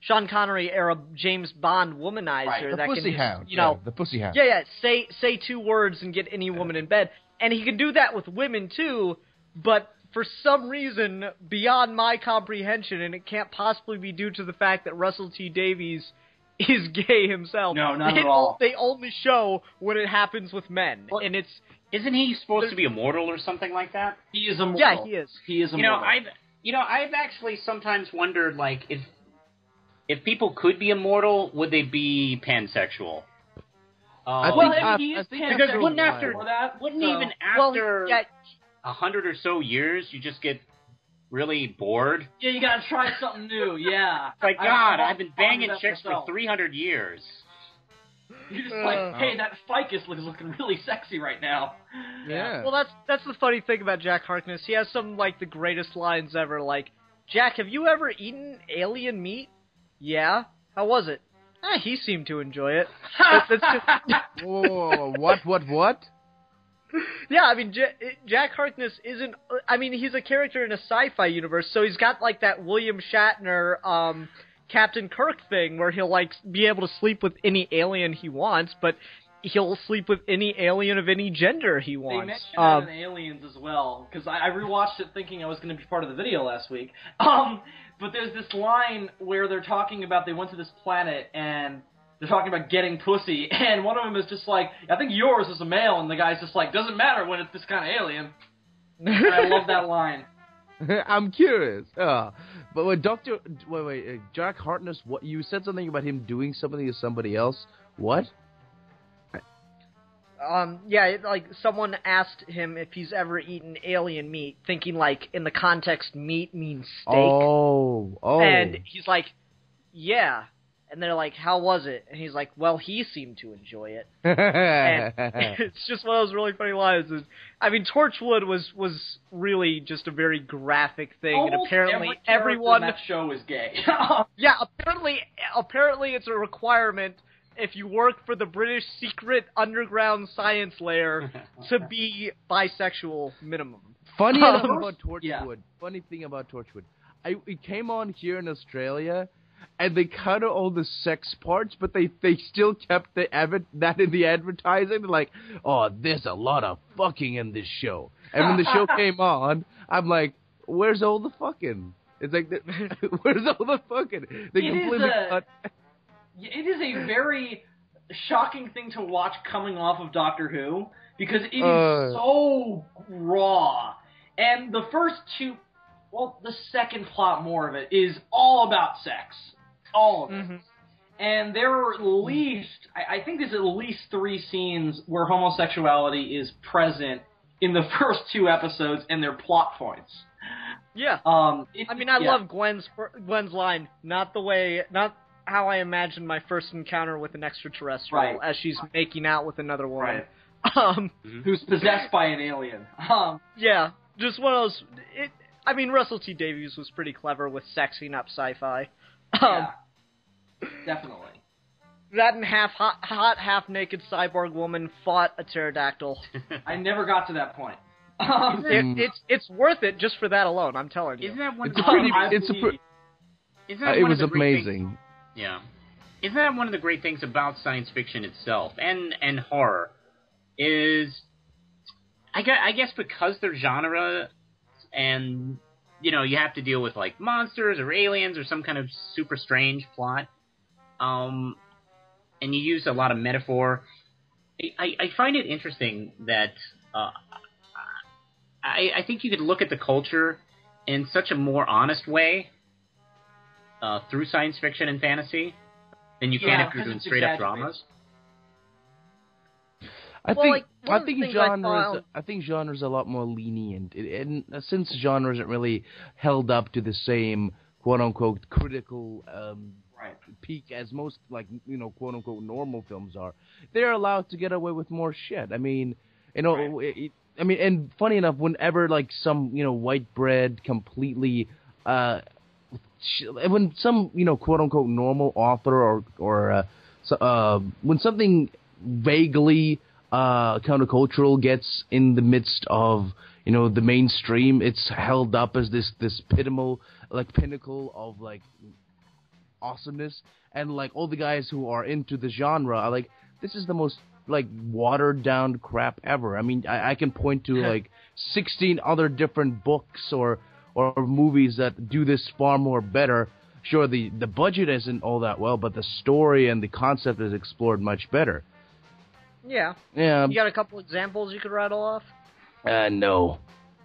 Sean Connery era James Bond womanizer. Right, the that pussy can hound. just, the pussy hound. Yeah, say 2 words and get any woman in bed. And he can do that with women too, but for some reason beyond my comprehension, and it can't possibly be due to the fact that Russell T Davies is gay himself. No, not at all. They only show when it happens with men, Well, and isn't he supposed to be immortal or something like that? He is immortal. Yeah, he is. He is immortal. I've actually sometimes wondered, like, if people could be immortal, would they be pansexual? He is because wouldn't pansexual even after 100 or so years, you just get really bored? Yeah, you gotta try something new, yeah. Like, God, I've been banging chicks for 300 years. You're just like, hey, that ficus is looking really sexy right now. Yeah. Well, that's the funny thing about Jack Harkness. He has some, like, the greatest lines ever, like, Jack, have you ever eaten alien meat? Yeah. How was it? He seemed to enjoy it. That's just... Whoa, what? Yeah, I mean, Jack Harkness isn't... I mean, he's a character in a sci-fi universe, so he's got, like, that William Shatner, Captain Kirk thing, where he'll, like, be able to sleep with any alien he wants, but he'll sleep with any alien of any gender he wants. They mentioned that in Aliens as well, because I rewatched it thinking I was going to be part of the video last week. But there's this line where they're talking about they went to this planet, and they're talking about getting pussy, and one of them is just like, I think yours is a male, and the guy's just like, doesn't matter when it's this kind of alien. And I love that line. I'm curious. But when Jack Harkness, what you said something about him doing something to somebody else. What? Yeah, like, someone asked him if he's ever eaten alien meat, thinking, like, in the context, meat means steak. Oh. And he's like, yeah. And they're like, how was it? And he's like, well, he seemed to enjoy it. And it's just one of those really funny lines. I mean, Torchwood was really just a very graphic thing, Almost and apparently everyone in that show is gay. Yeah, apparently it's a requirement if you work for the British secret underground science lair to be bisexual minimum. Funny about Torchwood. Yeah. Funny thing about Torchwood. It came on here in Australia, and they cut out all the sex parts, but they still kept that in the advertising. They're like, oh, there's a lot of fucking in this show. And when the show came on, I'm like, where's all the fucking? It's like, where's all the fucking? They completely cut. It is a very shocking thing to watch coming off of Doctor Who, because it is so raw. And the first two, well, the second plot more of it is all about sex. All of it. Mm-hmm. And there are at least, I think there's at least 3 scenes where homosexuality is present in the first 2 episodes and their plot points. Yeah. I love Gwen's line, not how I imagined my first encounter with an extraterrestrial, as she's making out with another woman. Right. Who's possessed by an alien. Yeah, just one of those... Russell T Davies was pretty clever with sexing up sci-fi. Yeah, definitely. That and hot, half-naked cyborg woman fought a pterodactyl. I never got to that point. It's worth it just for that alone, I'm telling you. Isn't that one it was amazing. Yeah. Isn't that one of the great things about science fiction itself, and horror, is, I guess because they're genre, and, you have to deal with, like, monsters or aliens or some kind of super strange plot, and you use a lot of metaphor. I find it interesting that, I think you could look at the culture in such a more honest way, through science fiction and fantasy than you can if you're doing straight up dramas. I think genres are a lot more lenient, and since genre isn't really held up to the same quote unquote critical peak as most, like, quote unquote normal films are, they're allowed to get away with more shit. And funny enough, whenever, like, some white bread completely when some quote unquote normal author or when something vaguely countercultural gets in the midst of the mainstream, it's held up as this pinnacle of, like, awesomeness, and, like, all the guys who are into the genre are like, this is the most like watered down crap ever. I mean, I can point to like 16 other different books or movies that do this far more better. Sure, the budget isn't all that well, but the story and the concept is explored much better. Yeah. Yeah. You got a couple examples you could rattle off? No.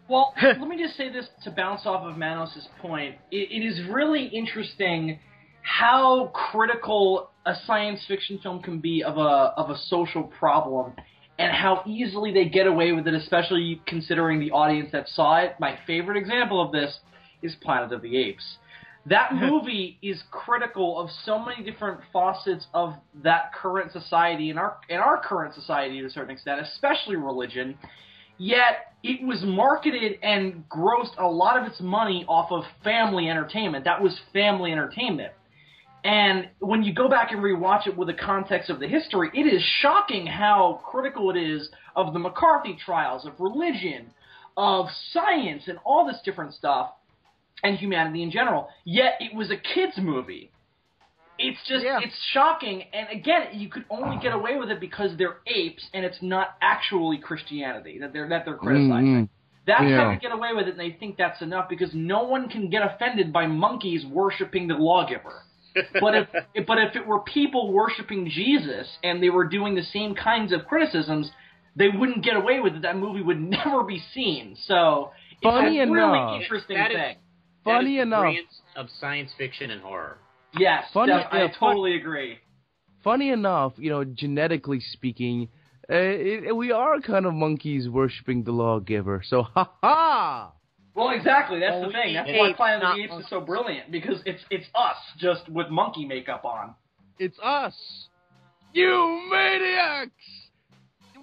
Well, let me just say this to bounce off of Manos' point. It is really interesting how critical a science fiction film can be of a social problem, and how easily they get away with it, especially considering the audience that saw it. My favorite example of this is Planet of the Apes. That movie is critical of so many different facets of that current society, and our current society to a certain extent, especially religion. Yet it was marketed and grossed a lot of its money off of family entertainment. That was family entertainment. And when you go back and rewatch it with the context of the history, it is shocking how critical it is of the McCarthy trials, of religion, of science, and all this different stuff, and humanity in general. Yet it was a kids' movie. It's just, it's shocking. And again, you could only get away with it because they're apes, and it's not actually Christianity that they're criticizing. That's how they get away with it, and they think that's enough because no one can get offended by monkeys worshiping the lawgiver. But if it were people worshiping Jesus and they were doing the same kinds of criticisms, they wouldn't get away with it. That movie would never be seen. So it's a really interesting thing. Funny enough, brilliance of science fiction and horror. Yes, I totally agree. Funny enough, genetically speaking, we are kind of monkeys worshiping the lawgiver. So, ha! Well, exactly. That's the thing. That's why Planet of the Apes is so brilliant, because it's us, just with monkey makeup on. It's us! You maniacs!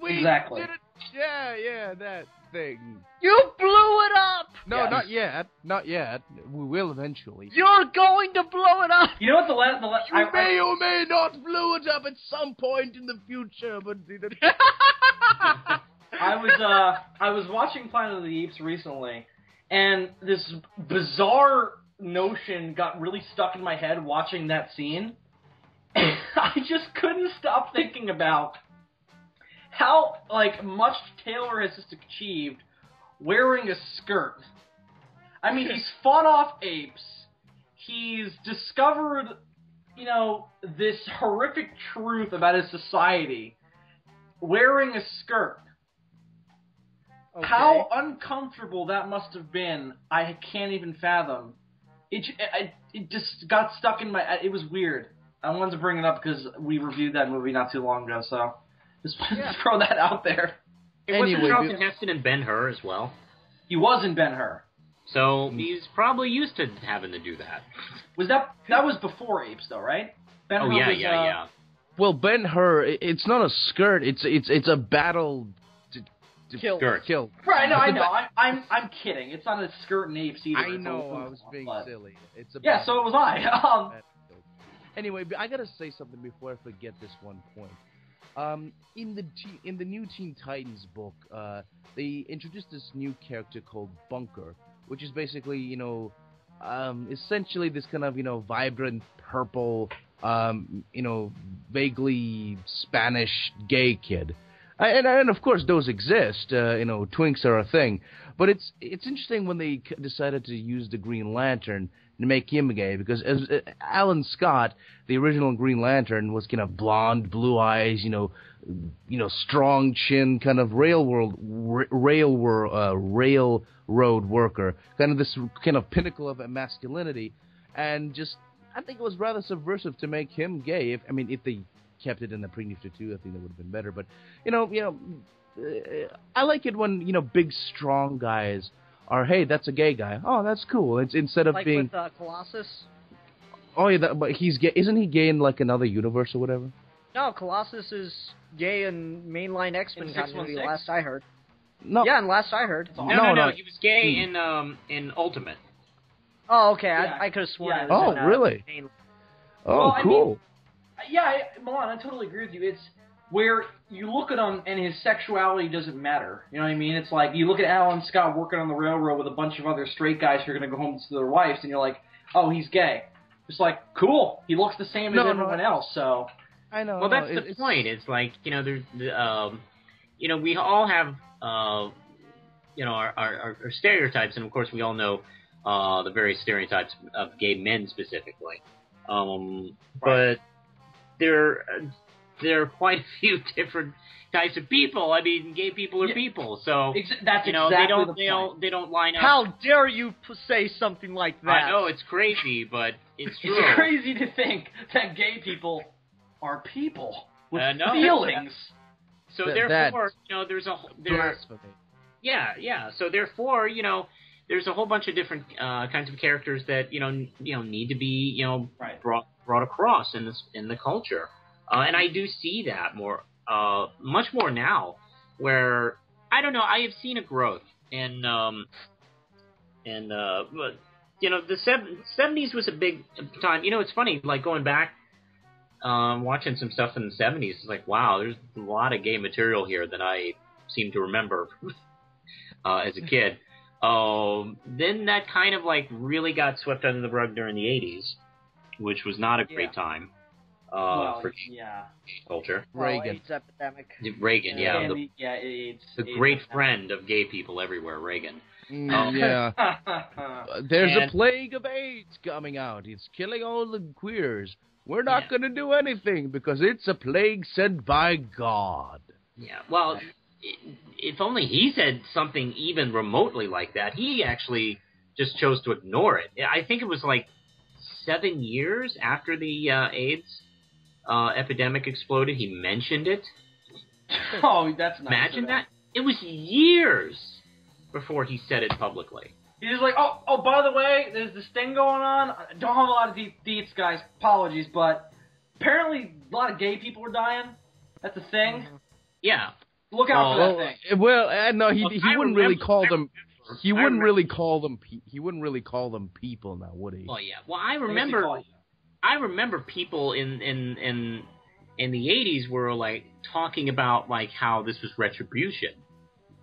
Exactly. Did it. Yeah, that thing. You blew it up! No, not yet. Not yet. We will eventually. You're going to blow it up! You know what You may or may not blow it up at some point in the future, but... I was watching Planet of the Apes recently, and this bizarre notion got really stuck in my head watching that scene. And I just couldn't stop thinking about how much Taylor has just achieved wearing a skirt. I mean, he's fought off apes. He's discovered, this horrific truth about his society wearing a skirt. Okay. How uncomfortable that must have been, I can't even fathom. It just got stuck in my... It was weird. I wanted to bring it up because we reviewed that movie not too long ago, so just wanted to throw that out there. Wasn't Charlton Heston in Ben-Hur as well? He was in Ben-Hur. So he's probably used to having to do that. That was before Apes, though, right? Ben-Hur yeah. Well, Ben-Hur, it's not a skirt. It's a battle... Kill. Right, no, I know. I'm kidding. It's not a skirt and apes either. I know, I was being silly. It's a so was I. Anyway, I gotta say something before I forget this one point. In the new Teen Titans book, they introduced this new character called Bunker, which is basically, essentially this kind of, vibrant purple, vaguely Spanish gay kid. And of course those exist, twinks are a thing, but it's interesting when they decided to use the Green Lantern to make him gay, because as Alan Scott, the original Green Lantern, was kind of blonde, blue eyes, strong chin, kind of railroad worker, kind of this kind of pinnacle of masculinity, and just I think it was rather subversive to make him gay. If they kept it in the Pre-52, I think that would have been better. But I like it when big strong guys are, hey, that's a gay guy. Oh, that's cool. It's instead of being with Colossus. Oh yeah, but he's gay. Isn't he gay in another universe or whatever? No, Colossus is gay in mainline X-Men continuity. Last I heard. No. Yeah, and last I heard. No. He was gay in Ultimate. Oh, okay. Yeah. I could have sworn. Yeah. It was in, really? Oh, cool. Milan, I totally agree with you. It's where you look at him and his sexuality doesn't matter. You know what I mean? It's like you look at Alan Scott working on the railroad with a bunch of other straight guys who are going to go home to their wives, and you're like, oh, he's gay. It's like, cool. He looks the same as everyone else, so... I know. Well, that's the point. It's like, there's, we all have, our stereotypes, and of course we all know the various stereotypes of gay men specifically. But there are quite a few different types of people. I mean, gay people are people, so that's they don't line up. How dare you say something like that? I know it's crazy, but it's true. It's crazy to think that gay people are people with no, feelings. So therefore, there's blasphemy. Yeah. So therefore, there's a whole bunch of different kinds of characters that need to be brought across in the culture, and I do see that much more now, where I don't know. I have seen a growth in the 70s was a big time. It's funny, like going back, watching some stuff in the 70s. It's like, wow, there's a lot of gay material here that I seem to remember as a kid. Then that kind of like really got swept under the rug during the 80s, which was not a great time for culture. Reagan. AIDS epidemic. Reagan, it's the great friend of gay people everywhere, Reagan. Yeah. There's a plague of AIDS coming out. It's killing all the queers. We're not going to do anything because it's a plague sent by God. Yeah, well, if only he said something even remotely like that. He actually just chose to ignore it. I think it was like 7 years after the AIDS epidemic exploded, he mentioned it. Oh, that's nice. Imagine that. It was years before he said it publicly. He's just like, oh, by the way, there's this thing going on. I don't have a lot of deets, guys. Apologies, but apparently a lot of gay people are dying. That's a thing. Mm-hmm. Yeah. Look out for that thing. Well, no, he wouldn't really call them. He wouldn't really call them. He wouldn't really call them people now, would he? Oh yeah. Well, I remember people in the 80s were like talking about like how this was retribution.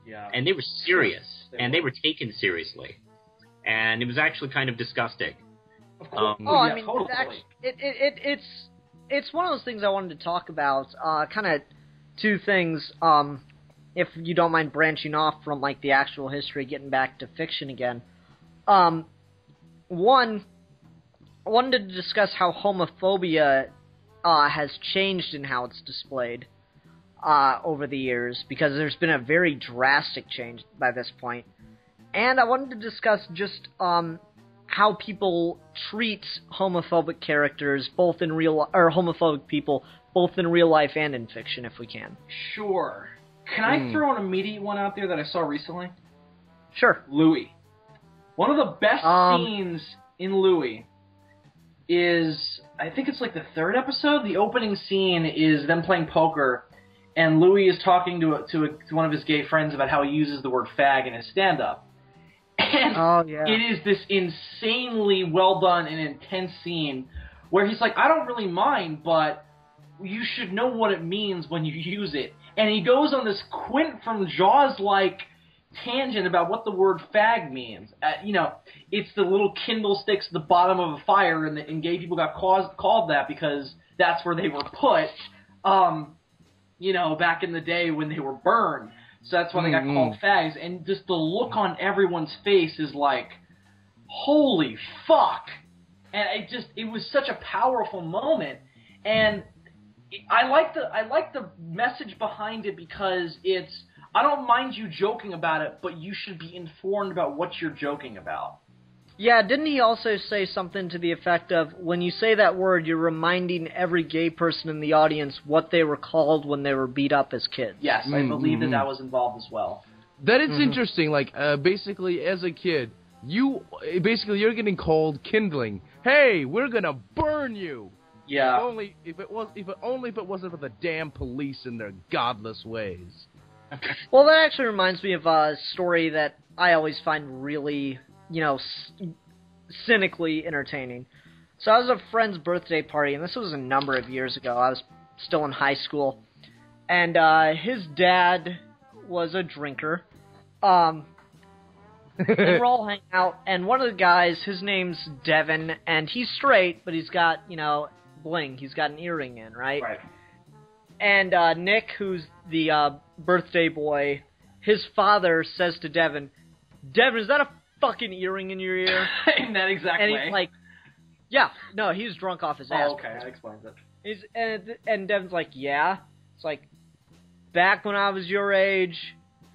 Yeah. And they were serious, and they were taken seriously, and it was actually kind of disgusting. Of course. I mean, totally. it's one of those things I wanted to talk about. Kind of two things. If you don't mind branching off from like the actual history, getting back to fiction again. One, I wanted to discuss how homophobia has changed in how it's displayed over the years, because there's been a very drastic change by this point. And I wanted to discuss just how people treat homophobic characters, both in homophobic people, both in real life and in fiction, if we can. Sure. Can I throw an immediate one out there that I saw recently? Sure. Louis. One of the best scenes in Louis is, I think it's like the third episode. The opening scene is them playing poker, and Louis is talking to one of his gay friends about how he uses the word fag in his stand-up. And it is this insanely well done and intense scene where he's like, I don't really mind, but you should know what it means when you use it. And he goes on this Quint from Jaws-like tangent about what the word fag means. It's the little Kindle sticks at the bottom of a fire, and gay people got called that because that's where they were put, back in the day when they were burned. So that's why they got called fags. And just the look on everyone's face is like, holy fuck. And it was such a powerful moment. And I like the message behind it, because it's, I don't mind you joking about it, but you should be informed about what you're joking about. Yeah, didn't he also say something to the effect of, when you say that word, you're reminding every gay person in the audience what they were called when they were beat up as kids? Yes, I believe that was involved as well. That is interesting. Like, basically, as a kid, you're getting called kindling. Hey, we're gonna burn you. Yeah. If it wasn't for the damn police and their godless ways. Well, that actually reminds me of a story that I always find really, cynically entertaining. So I was at a friend's birthday party, and this was a number of years ago. I was still in high school, and his dad was a drinker. And we're all hanging out, and one of the guys, his name's Devin, and he's straight, but he's got, bling. He's got an earring in, right? Right. And Nick, who's the birthday boy, his father says to Devin, "Devin, is that a fucking earring in your ear?" In that exact and way. he's like, "Yeah, no, he's drunk off his ass." Oh, okay, that explains it. And Devin's like, "Yeah." It's like, back when I was your age,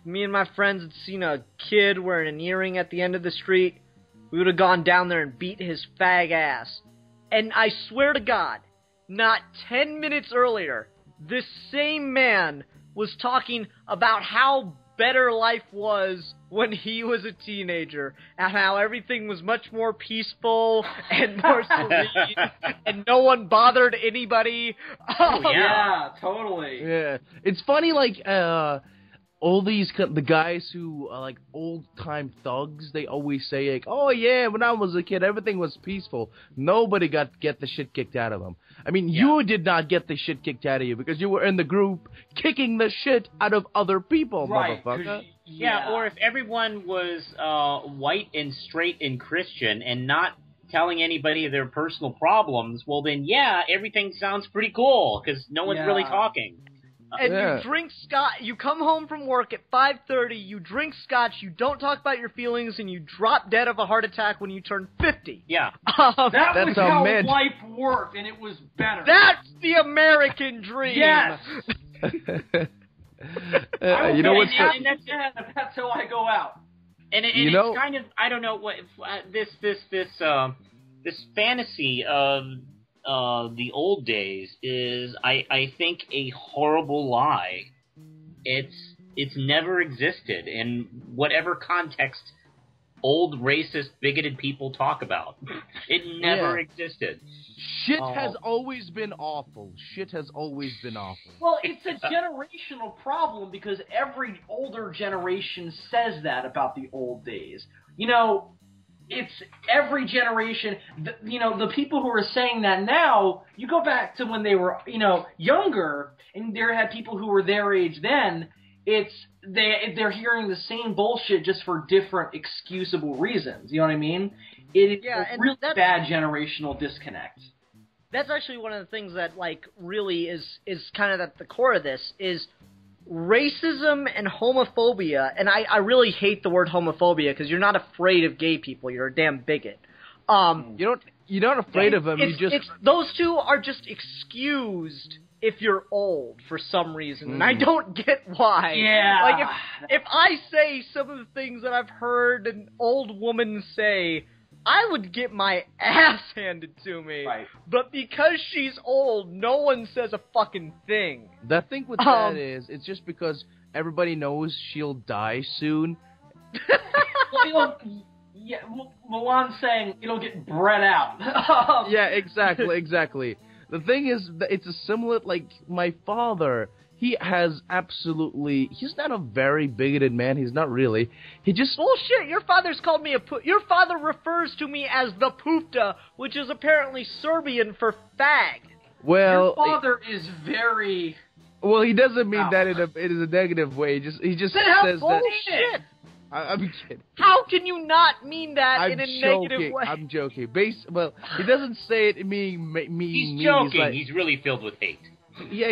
me and my friends had seen a kid wearing an earring at the end of the street, we would have gone down there and beat his fag ass. And I swear to God, not 10 minutes earlier, this same man was talking about how better life was when he was a teenager, and how everything was much more peaceful and more serene, and no one bothered anybody. Yeah, totally. Yeah, it's funny, like, all the guys who are like old-time thugs, they always say, like, oh yeah, when I was a kid, everything was peaceful. Nobody get the shit kicked out of them. I mean, you did not get the shit kicked out of you because you were in the group kicking the shit out of other people, right, motherfucker. Yeah, or if everyone was white and straight and Christian and not telling anybody their personal problems, well then, yeah, everything sounds pretty cool because no one's really talking. And you drink scotch, you come home from work at 5:30, you drink scotch, you don't talk about your feelings, and you drop dead of a heart attack when you turn 50. Yeah. That's was how man. life worked, and it was better. That's the American dream! Yes! You know what's that's how I go out. And it's kind of, I don't know, what this fantasy of the old days is, I think, a horrible lie. It's never existed in whatever context old racist bigoted people talk about. It never existed. Shit has always been awful. Shit has always been awful. Well, it's a generational problem because every older generation says that about the old days. You know, it's every generation, the people who are saying that now, you go back to when they were, younger, and there had people who were their age then, they're hearing the same bullshit just for different excusable reasons, you know what I mean? It's a really bad generational disconnect. That's actually one of the things that, like, really is kind of at the core of this, is racism and homophobia, and I really hate the word homophobia because you're not afraid of gay people. You're a damn bigot. You're not afraid of them. Those two are just excused if you're old for some reason, and I don't get why. Yeah. Like if I say some of the things that I've heard an old woman say, I would get my ass handed to me. Right. But because she's old, no one says a fucking thing. The thing with that is, it's just because everybody knows she'll die soon. Well, Milan's saying it'll get bred out. Yeah, exactly. The thing is, it's a similar, like, my father, he's not a very bigoted man, he's not really. He just... Bullshit, your father's called me your father refers to me as the pufta, which is apparently Serbian for fag. Well... Your father is very... Well, he doesn't mean that in a negative way, he just says bullshit. that... I'm kidding. How can you not mean that in a negative way? I'm joking. Well, he doesn't say it mean. He's joking. He's really filled with hate. Yeah,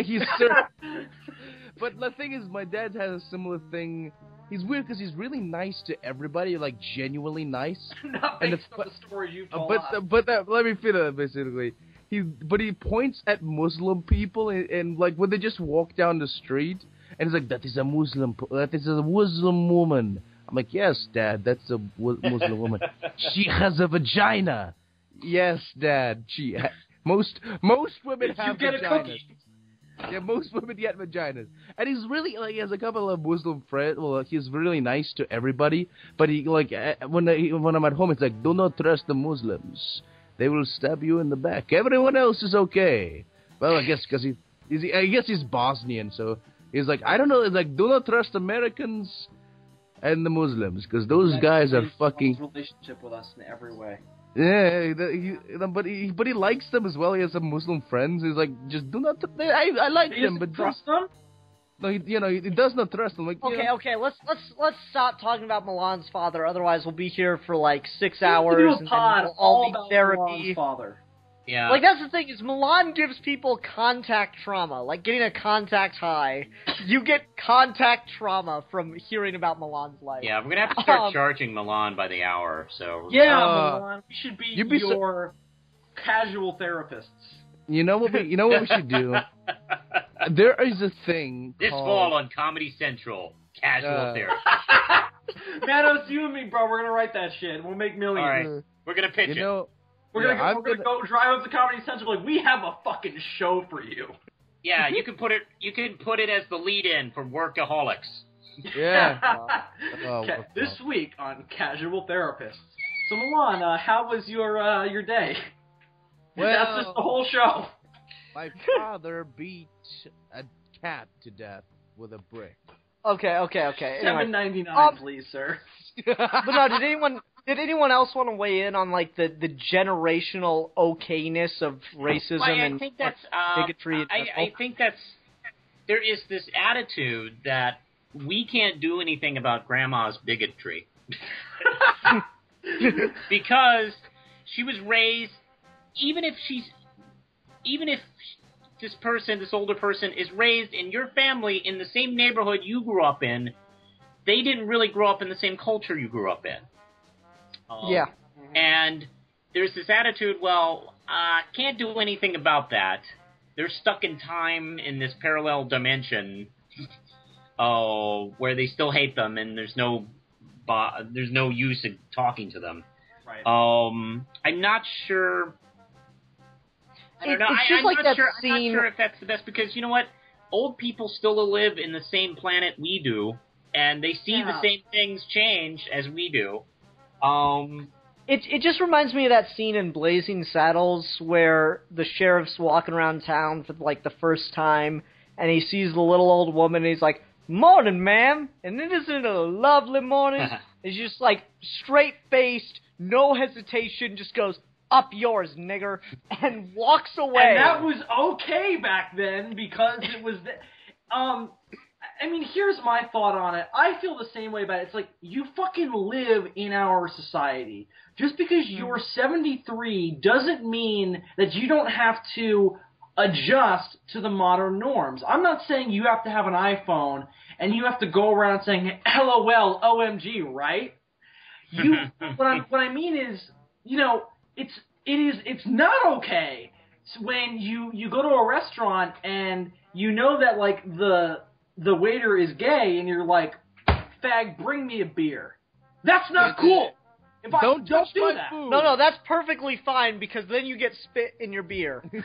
But the thing is, my dad has a similar thing. He's weird because he's really nice to everybody, like genuinely nice. Not based on the stories you told us. Let me finish that basically. He points at Muslim people and like when they just walk down the street and he's like, that is a Muslim woman. I'm like, yes, Dad, that's a Muslim woman. She has a vagina. Yes, Dad. Most women have vaginas. You get a cookie. Yeah, most women get vaginas. And he's really, like, he has a couple of Muslim friends. Well, he's really nice to everybody. But he, like, when I'm at home, it's like, do not trust the Muslims. They will stab you in the back. Everyone else is okay. Well, I guess because he's Bosnian, so he's like, I don't know. It's like, do not trust Americans and the Muslims, because those guys are fucking... relationship with us in every way. Yeah, but he likes them as well. He has some Muslim friends. He's like, just do not... I like them, but... trust them? No, he does not trust them. Like, okay, let's stop talking about Milan's father, otherwise we'll be here for like 6 hours, and then we'll all be therapy. Milan's father. Yeah. Like, that's the thing, is Milan gives people contact trauma. Like, getting a contact high. You get contact trauma from hearing about Milan's life. Yeah, we're gonna have to start charging Milan by the hour, so... Yeah, Milan, we should be you'd be your casual therapists. You know what we should do? There is a thing This called... fall on Comedy Central, Casual Therapy. Manos, you and me, bro, we're gonna write that shit. We'll make millions. Alright, we're gonna pitch it. We're gonna go drive up to Comedy Central like, we have a fucking show for you. Yeah, you can put it as the lead-in for Workaholics. Yeah. This week on Casual Therapists. So Milan, how was your day? Well, that's just the whole show. My father beat a cat to death with a brick. Okay. Anyway. $7.99, please, sir. But no, did anyone else want to weigh in on, like, the generational okayness of racism and bigotry? I think that's... There is this attitude that we can't do anything about Grandma's bigotry. Because she was raised... Even if this older person is raised in your family in the same neighborhood you grew up in, they didn't really grow up in the same culture you grew up in. Yeah. And there's this attitude, well, can't do anything about that. They're stuck in time in this parallel dimension where they still hate them and there's no use in talking to them. Right. I'm not sure... I don't know. It's just I'm like not that sure, scene... I'm not sure if that's the best, because you know what? Old people still live in the same planet we do, and they see the same things change as we do. It just reminds me of that scene in Blazing Saddles where the sheriff's walking around town for, like, the first time, and he sees the little old woman, and he's like, "Morning, ma'am, and isn't it a lovely morning?" It's just, like, straight-faced, no hesitation, just goes, "Up yours, nigger," and walks away. And that was okay back then because it was... I mean, here's my thought on it. I feel the same way about it. It's like, you fucking live in our society. Just because you're 73 doesn't mean that you don't have to adjust to the modern norms. I'm not saying you have to have an iPhone and you have to go around saying, LOL, OMG, right? What I mean is, you know, it's not okay when you go to a restaurant and you know that, like, the waiter is gay and you're like, "Fag, bring me a beer." That's not cool. Don't touch do my that. food. No, that's perfectly fine because then you get spit in your beer. This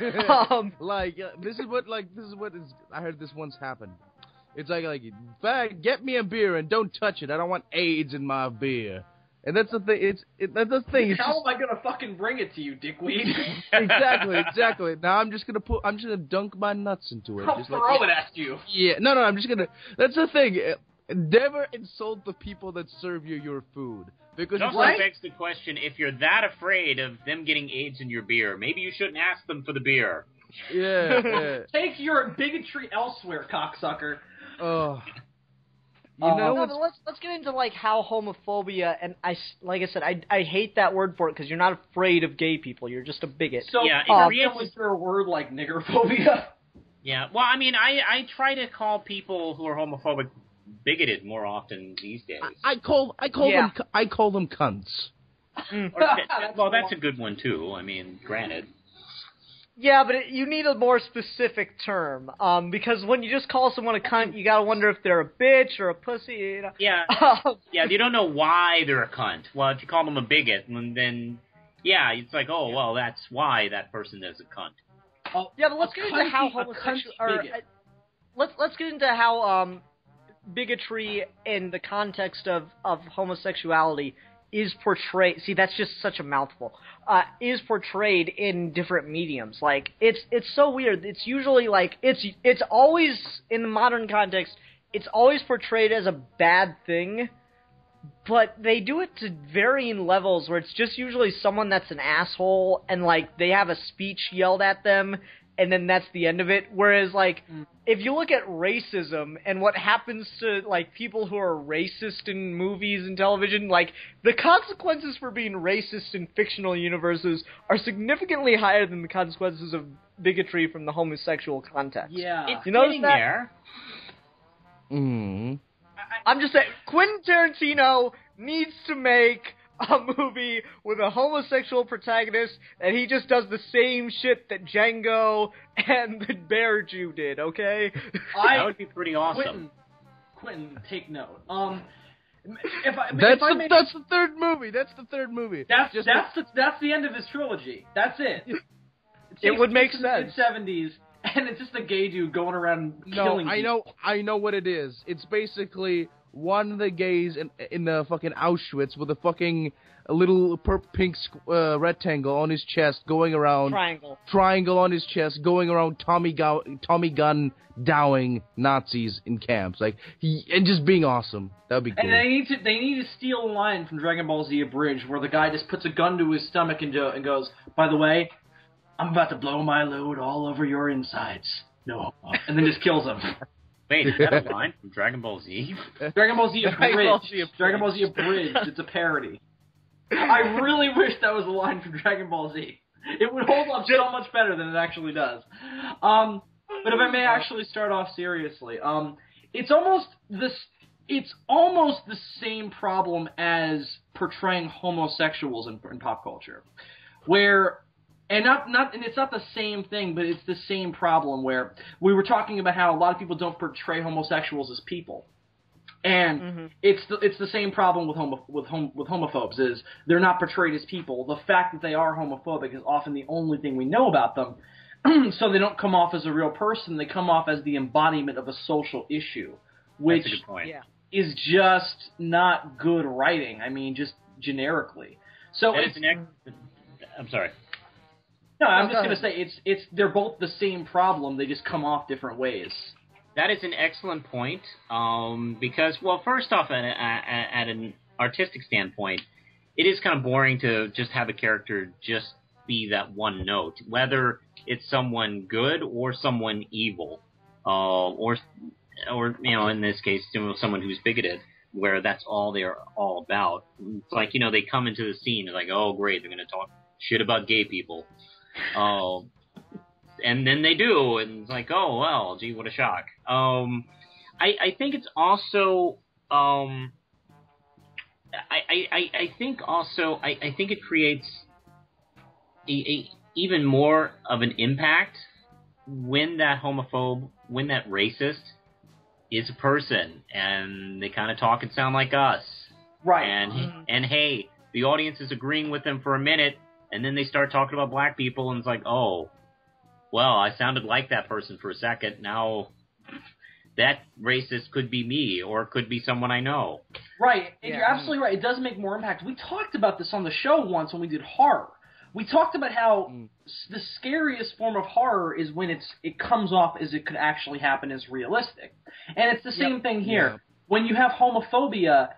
is what I heard this once happened. It's like, "Fag, get me a beer and don't touch it. I don't want AIDS in my beer." And that's the thing. That's the thing. How am I gonna fucking bring it to you, dickweed? Exactly. Now I'm just gonna dunk my nuts into it. I'll just throw it at you. Yeah. No. I'm just gonna. That's the thing. Never insult the people that serve you your food, because it also begs the question: if you're that afraid of them getting AIDS in your beer, maybe you shouldn't ask them for the beer. Yeah. Take your bigotry elsewhere, cocksucker. Oh. Let's get into, like, how homophobia, and like I said, I hate that word for it because you're not afraid of gay people, you're just a bigot. So, was there a word like niggerphobia? Yeah, well, I mean, I try to call people who are homophobic bigoted more often these days. I call them cunts. Well, that's a good one too. I mean, granted. Yeah, but you need a more specific term, because when you just call someone a cunt, you gotta wonder if they're a bitch or a pussy, you know? Yeah, yeah, you don't know why they're a cunt. Well, if you call them a bigot, then, yeah, it's like, oh, well, that's why that person is a cunt. Oh, yeah, but let's get into how let's get into how, bigotry in the context of homosexuality is portrayed. See, that's just such a mouthful. Is portrayed in different mediums. Like, it's so weird. It's usually like it's always in the modern context. It's always portrayed as a bad thing, but they do it to varying levels. Where it's just usually someone that's an asshole, and like they have a speech yelled at them, and then that's the end of it. Whereas, like, if you look at racism and what happens to, like, people who are racist in movies and television, like, the consequences for being racist in fictional universes are significantly higher than the consequences of bigotry from the homosexual context. Yeah. It's You notice getting that? there. Mm. I'm just saying, Quentin Tarantino needs to make a movie with a homosexual protagonist, and he just does the same shit that Django and the Bear Jew did, okay? That would be pretty awesome. Quentin, take note. That's the third movie. That's the third movie. That's the end of his trilogy. That's it. It would make In sense. the 70s, and it's just a gay dude going around killing people. I know what it is. It's basically one of the gays in the fucking Auschwitz with a fucking little pink rectangle on his chest going around. Triangle on his chest going around Tommy gun dowing Nazis in camps. Like, and just being awesome. That would be cool. And they need to steal a line from Dragon Ball Z Abridged where the guy just puts a gun to his stomach and goes, by the way, I'm about to blow my load all over your insides. No. And then just kills him. Wait, is that a line from Dragon Ball Z? Dragon Ball Z Abridged. Dragon Ball Z Abridged. It's a parody. I really wish that was a line from Dragon Ball Z. It would hold up so much better than it actually does. But if I may actually start off seriously, it's almost the same problem as portraying homosexuals in pop culture, where. And it's not the same thing, but it's the same problem where we were talking about how a lot of people don't portray homosexuals as people, and it's the same problem with homophobes is they're not portrayed as people. The fact that they are homophobic is often the only thing we know about them, so they don't come off as a real person. They come off as the embodiment of a social issue, which That's a good point. is just not good writing. I mean, just generically. So I'm sorry. No, I'm just going to say they're both the same problem. They just come off different ways. That is an excellent point. Because, well, first off, at an artistic standpoint, it is kind of boring to just have a character just be that one note, whether it's someone good or someone evil, or in this case, someone who's bigoted, where that's all they're all about. It's like, they come into the scene, it's like, oh, great, they're going to talk shit about gay people. And then they do, and it's like, oh, well, gee, what a shock. I think it's also, I think it creates a even more of an impact when that homophobe, when that racist is a person, and they kind of talk and sound like us. Right. And hey, the audience is agreeing with them for a minute, and then they start talking about black people, and it's like, oh, well, I sounded like that person for a second. Now, that racist could be me, or it could be someone I know. Right. And you're absolutely right. It does make more impact. We talked about this on the show once when we did horror. We talked about how the scariest form of horror is when it comes off as it could actually happen as realistic. And it's the same thing here. Yeah. When you have homophobia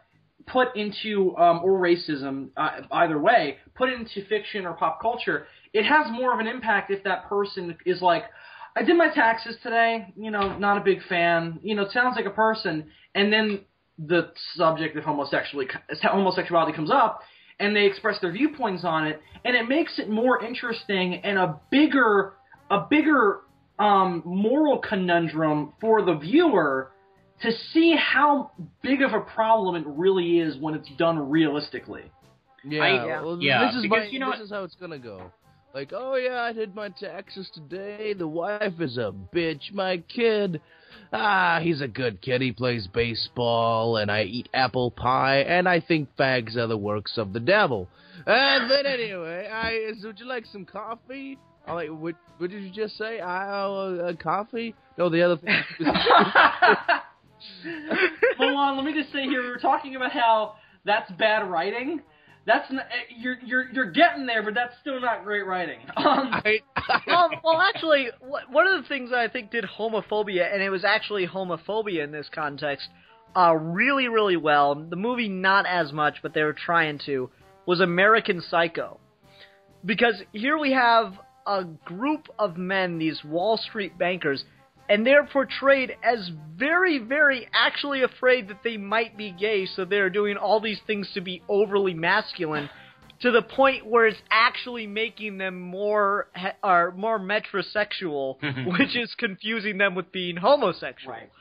put into, or racism, either way, put into fiction or pop culture, it has more of an impact if that person is like, I did my taxes today, not a big fan, it sounds like a person, and then the subject of homosexuality comes up, and they express their viewpoints on it, and it makes it more interesting and a bigger moral conundrum for the viewer to see how big of a problem it really is when it's done realistically. This is how it's gonna go. Like, oh yeah, I did my taxes today. The wife is a bitch. My kid, he's a good kid. He plays baseball, and I eat apple pie, and I think fags are the works of the devil. But anyway, would you like some coffee? I'm like, what did you just say? Coffee? No, the other thing. Hold on, let me just say here, we were talking about how that's bad writing. That's not, you're getting there, but that's still not great writing. Well, actually, one of the things that I think did homophobia, and it was actually homophobia in this context, really, really well, the movie not as much, but they were trying to, was American Psycho. Because here we have a group of men, these Wall Street bankers, and they're portrayed as very, very actually afraid that they might be gay, so they're doing all these things to be overly masculine, to the point where it's actually making them more metrosexual, which is confusing them with being homosexual. Right.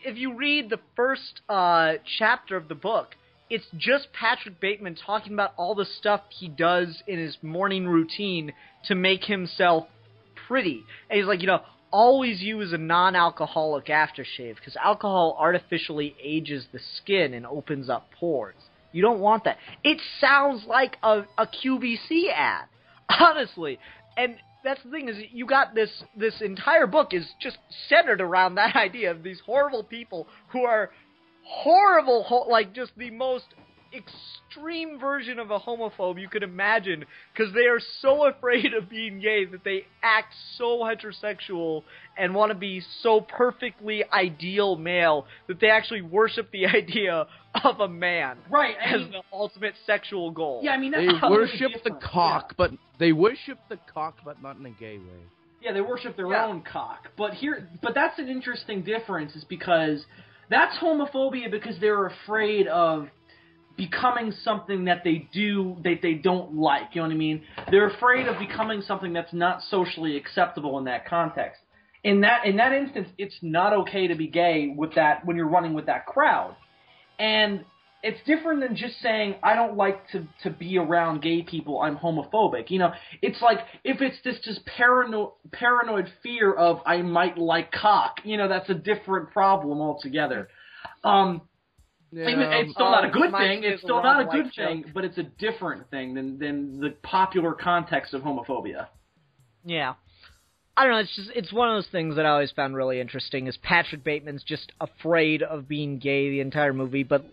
If you read the first chapter of the book, it's just Patrick Bateman talking about all the stuff he does in his morning routine to make himself pretty. And he's like, always use a non-alcoholic aftershave, because alcohol artificially ages the skin and opens up pores. You don't want that. It sounds like a QVC ad, honestly. And that's the thing, is you got this entire book is just centered around that idea of these horrible people who are horrible, like just the most extreme version of a homophobe you could imagine, because they are so afraid of being gay that they act so heterosexual and want to be so perfectly ideal male that they actually worship the idea of a man as the ultimate sexual goal. Yeah, I mean, that's they worship the cock, but not in a gay way. Yeah, they worship their own cock. But that's an interesting difference, is because that's homophobia because they're afraid of becoming something that they don't like. You know what I mean? They're afraid of becoming something that's not socially acceptable in that context. In that instance, it's not okay to be gay with that when you're running with that crowd. And it's different than just saying, I don't like to be around gay people, I'm homophobic. It's like, if it's this just paranoid fear of I might like cock, that's a different problem altogether. It's still not a good thing. It's still not a good thing, but it's a different thing than the popular context of homophobia. Yeah. I don't know, it's one of those things that I always found really interesting, is Patrick Bateman's just afraid of being gay the entire movie, but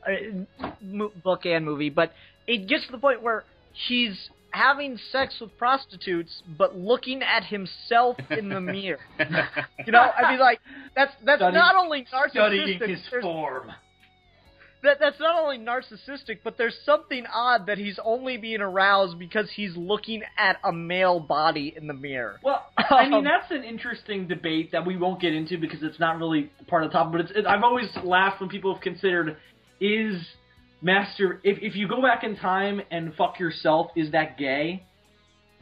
book and movie, but it gets to the point where he's having sex with prostitutes, but looking at himself in the mirror. That's not only narcissistic. Studying his form. That's not only narcissistic, but there's something odd that he's only being aroused because he's looking at a male body in the mirror. Well, I mean, that's an interesting debate that we won't get into because it's not really part of the topic, but I've always laughed when people have considered, if you go back in time and fuck yourself, is that gay?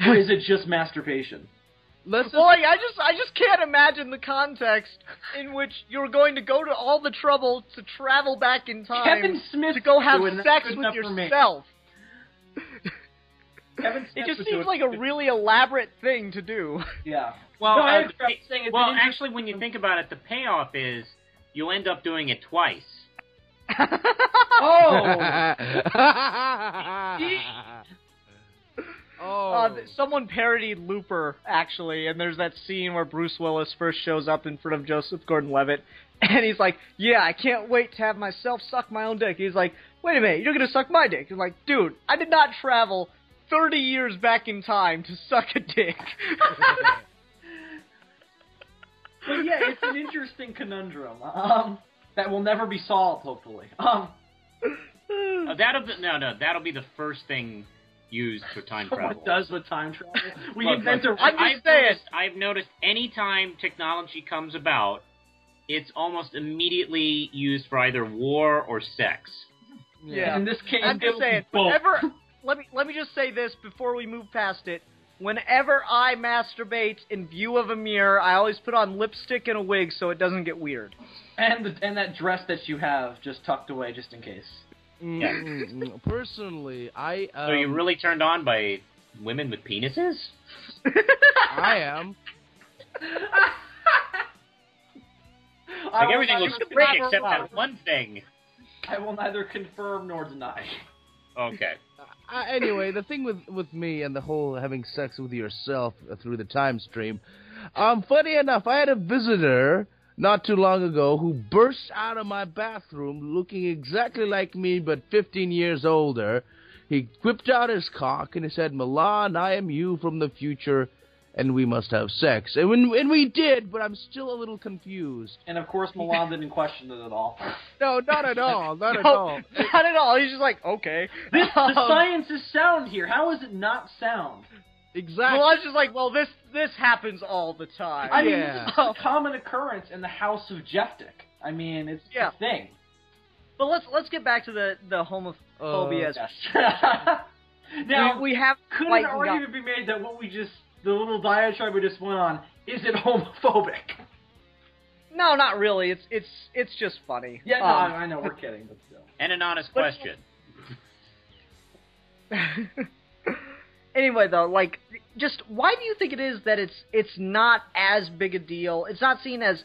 Or is it just masturbation? I just can't imagine the context in which you're going to go to all the trouble to travel back in time Kevin Smith to go have sex with yourself. It just seems like a really elaborate thing to do. Yeah. Well, actually, when you think about it, the payoff is you'll end up doing it twice. Someone parodied Looper, actually, and there's that scene where Bruce Willis first shows up in front of Joseph Gordon-Levitt, and he's like, yeah, I can't wait to have myself suck my own dick. He's like, wait a minute, you're going to suck my dick? He's like, dude, I did not travel 30 years back in time to suck a dick. But yeah, it's an interesting conundrum that will never be solved, hopefully. That'll be the first thing used for time travel. What does with time travel? I've noticed any time technology comes about, it's almost immediately used for either war or sex. Yeah. In this case, I'm just saying, let me just say this before we move past it. Whenever I masturbate in view of a mirror, I always put on lipstick and a wig so it doesn't get weird. And that dress that you have just tucked away just in case. Personally, So you're really turned on by women with penises? I am. Everything looks great except that one thing. I will neither confirm nor deny. Okay. Anyway, the thing with me and the whole having sex with yourself through the time stream, funny enough, I had a visitor not too long ago who burst out of my bathroom looking exactly like me but 15 years older. He whipped out his cock and he said, Milan, I am you from the future and we must have sex. And we did, but I'm still a little confused. And of course Milan didn't question it at all. No, not at all. Not at all. Not at all. He's just like, okay. The science is sound here. How is it not sound? Exactly. Milan's just like, well, this happens all the time. I mean, this is a common occurrence in the House of Jeftic. I mean, it's a thing. But let's get back to the homophobia. Now, we have could an argument be made that the little diatribe we just went on, is it homophobic? No, not really. It's just funny. Yeah, no, I know we're kidding, but still. And an honest question. Anyway, though, like, just why do you think it is that it's not as big a deal? It's not seen as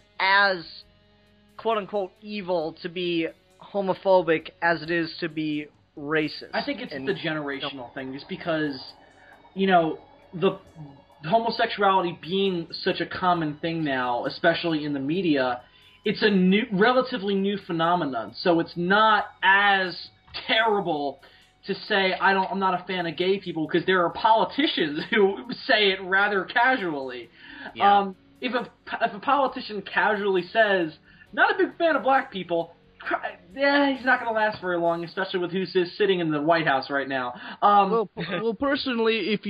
quote unquote evil to be homophobic as it is to be racist. I think it's the generational thing, just because, the homosexuality being such a common thing now, especially in the media, it's a relatively new phenomenon. So it's not as terrible to say I'm not a fan of gay people, because there are politicians who say it rather casually. Yeah. If a politician casually says, not a big fan of black people, he's not going to last very long, especially with who's sitting in the White House right now. Well, personally, if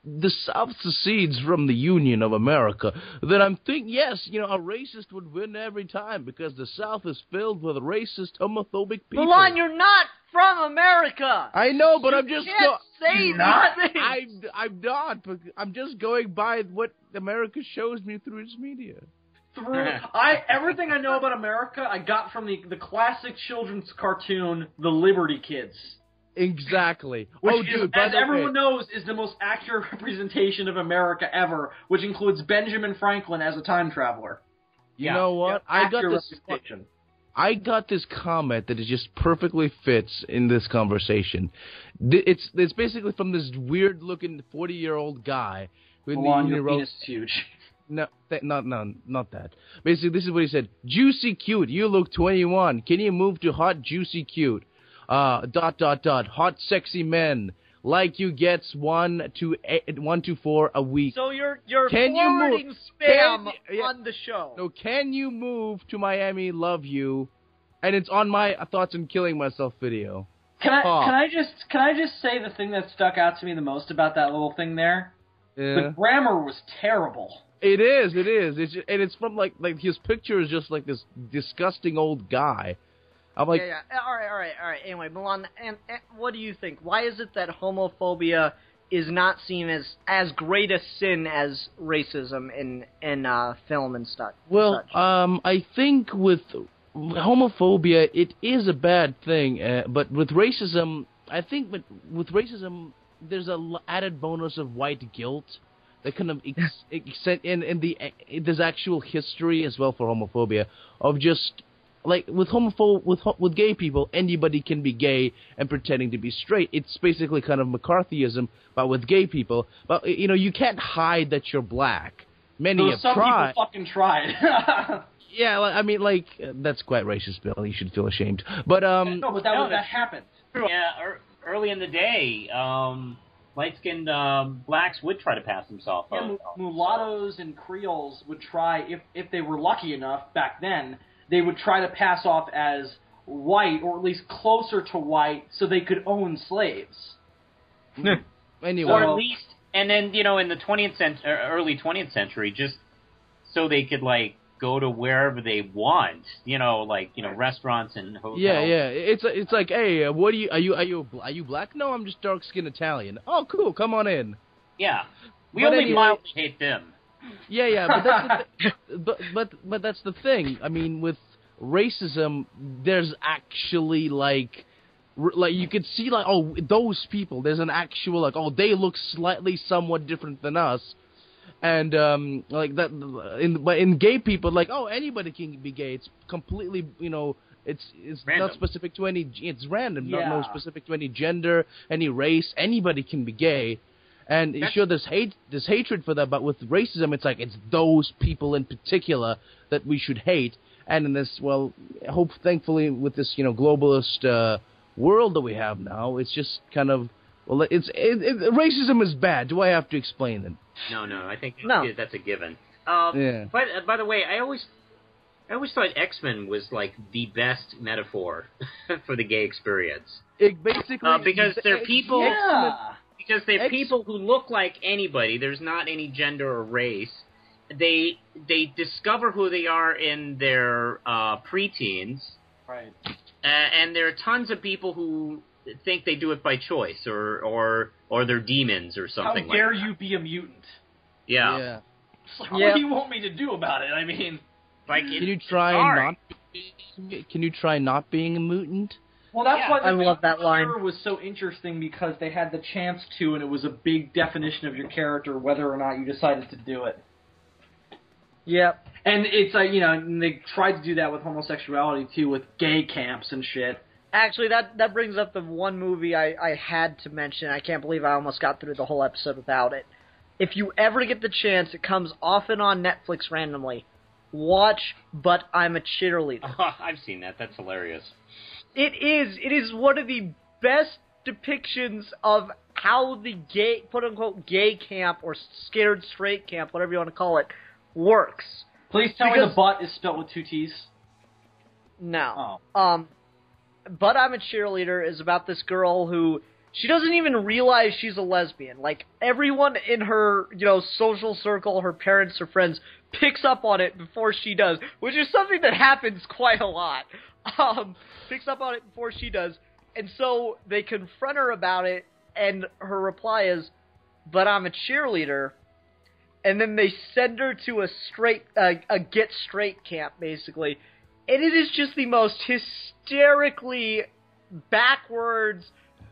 the South secedes from the Union of America, then I'm thinking, yes, a racist would win every time, because the South is filled with racist, homophobic people. Milan, you're not from America. I know, but I'm just can't say these things. I'm not. I'm just going by what America shows me through its media. Everything I know about America, I got from the classic children's cartoon, The Liberty Kids. Exactly. Which as everyone knows, is the most accurate representation of America ever, which includes Benjamin Franklin as a time traveler. You know what? I got this comment that it just perfectly fits in this conversation. It's basically from this weird-looking 40-year-old guy. Milan, your penis is huge. No, not that. Basically, this is what he said. Juicy cute, you look 21. Can you move to hot, juicy cute? ... Hot, sexy men. Like you gets 1 to 4 a week. So you're forwarding spam on the show. No, can you move to Miami? Love you. And it's on my Thoughts on Killing Myself video. Can I just say the thing that stuck out to me the most about that little thing there? Yeah. The grammar was terrible. It is. It's from like his picture is just like this disgusting old guy. I'm like, yeah. All right. Anyway, Milan, and what do you think? Why is it that homophobia is not seen as great a sin as racism in film and stuff? Well, I think with homophobia, it is a bad thing, but with racism, I think with racism, there's a added bonus of white guilt. That kind of there's actual history as well for homophobia of just like with gay people, anybody can be gay and pretending to be straight. It's basically kind of McCarthyism, but with gay people. But you can't hide that you're black. Many have tried. Some people fucking tried. Yeah, I mean, that's quite racist, Bill. You should feel ashamed. But no, but that happened. Yeah, early in the day. Light-skinned blacks would try to pass themselves off. Yeah, mulattoes and Creoles would try, if they were lucky enough back then, they would try to pass off as white, or at least closer to white, so they could own slaves. Anyway. Or at least, and then, in the early 20th century, just so they could, go to wherever they want, restaurants and hotels. Yeah. It's like, hey, what are you black? No, I'm just dark-skinned Italian. Oh, cool, come on in. Yeah, we only mildly hate them. Yeah, but that's the thing. I mean, with racism, there's actually you could see those people. There's an actual they look slightly somewhat different than us. And that, but in gay people, anybody can be gay. It's completely, it's not specific to any. It's random, not specific to any gender, any race. Anybody can be gay, and sure, there's hatred for that. But with racism, it's those people in particular that we should hate. And in this, thankfully, with this globalist world that we have now, it's just kind of racism is bad. Do I have to explain it? No, I think that's a given. Yeah. But by the way, I always thought X-Men was the best metaphor for the gay experience. It basically because they're people. Yeah. because they're people who look like anybody. There's not any gender or race. They discover who they are in their preteens. Right. And there are tons of people who think they do it by choice, or they're demons or something. How dare like that. you be a mutant? Yeah. It's like, what do you want me to do about it? I mean, like, can you try not being a mutant? Well, that's why I love that line. was so interesting, because they had the chance to, and it was a big definition of your character, whether or not you decided to do it. Yep. And it's like, and they tried to do that with homosexuality too, with gay camps and shit. Actually, that brings up the one movie I had to mention. I can't believe I almost got through the whole episode without it. If you ever get the chance, it comes often on Netflix randomly. Watch But I'm a Cheerleader. Oh, I've seen that. That's hilarious. It is one of the best depictions of how the gay, quote-unquote, gay camp, or scared straight camp, whatever you want to call it, works. Please tell me the butt is spelled with 2 T's. No. Oh. But I'm a Cheerleader is about this girl who, she doesn't even realize she's a lesbian. Like, everyone in her, social circle, her parents, her friends, picks up on it before she does, which is something that happens quite a lot. Picks up on it before she does, and so they confront her about it, and her reply is, "But I'm a cheerleader," and then they send her to a get straight camp, basically, and it is just the most hysterically backwards,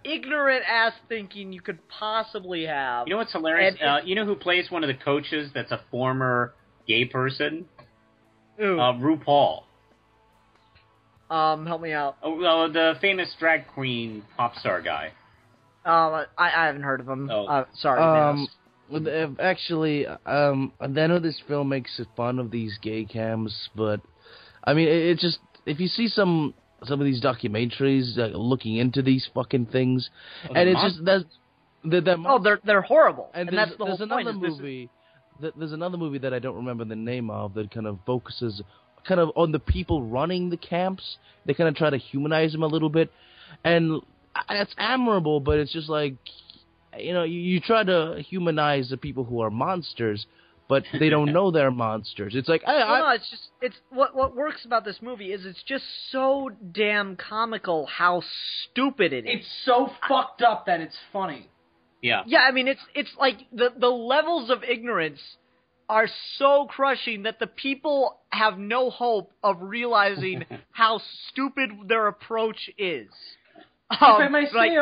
ignorant ass thinking you could possibly have. You know what's hilarious? You know who plays one of the coaches that's a former gay person? Ooh. RuPaul. Help me out. Oh, the famous drag queen pop star guy. I haven't heard of him. Oh. Sorry, Manos. Actually, I know this film makes fun of these gay camps, but I mean, it's just, if you see some of these documentaries looking into these fucking things, and it's just they're horrible, and that's the whole there's point. Another movie. There's another movie that I don't remember the name of that kind of focuses kind of on the people running the camps. They kind of try to humanize them a little bit, and it's admirable, but it's just like, you try to humanize the people who are monsters, but they don't know they're monsters. It's like, it's what works about this movie is it's just so damn comical how stupid it is. It's so fucked up that it's funny. Yeah. Yeah, I mean, it's like the levels of ignorance are so crushing that the people have no hope of realizing how stupid their approach is. If I may say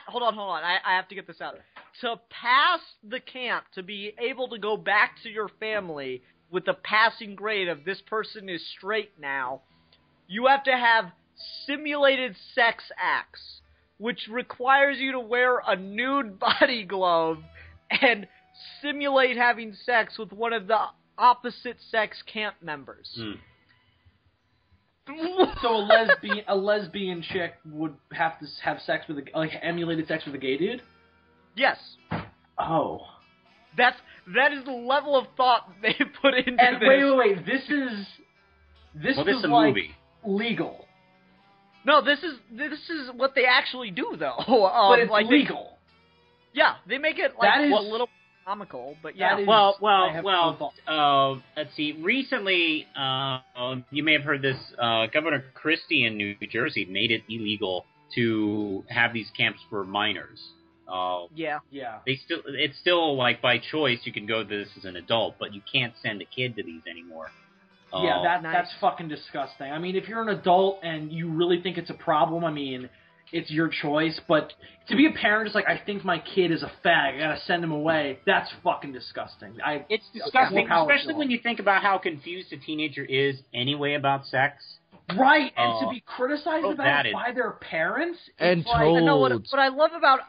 hold on, I have to get this out. To pass the camp, to be able to go back to your family with the passing grade of this person is straight now, you have to have simulated sex acts, which requires you to wear a nude body glove and simulate having sex with one of the opposite sex camp members. So a lesbian chick would have to have sex with emulated sex with a gay dude? Yes. Oh. That is the level of thought they put into and this. Wait. This is a like movie. Legal. No, this is what they actually do, though. But it's legal. They make it like a little comical, but yeah. Let's see. Recently, you may have heard this. Governor Christie in New Jersey made it illegal to have these camps for minors. Yeah. It's still like by choice you can go to this as an adult, but you can't send a kid to these anymore. That's fucking disgusting. I mean, if you're an adult and you really think it's a problem, I mean, it's your choice. But to be a parent, it's like, I think my kid is a fag, I gotta send him away. That's fucking disgusting. It's disgusting, especially when you think about how confused a teenager is anyway about sex. Right, and to be criticized about it by their parents. And told. I know what I love about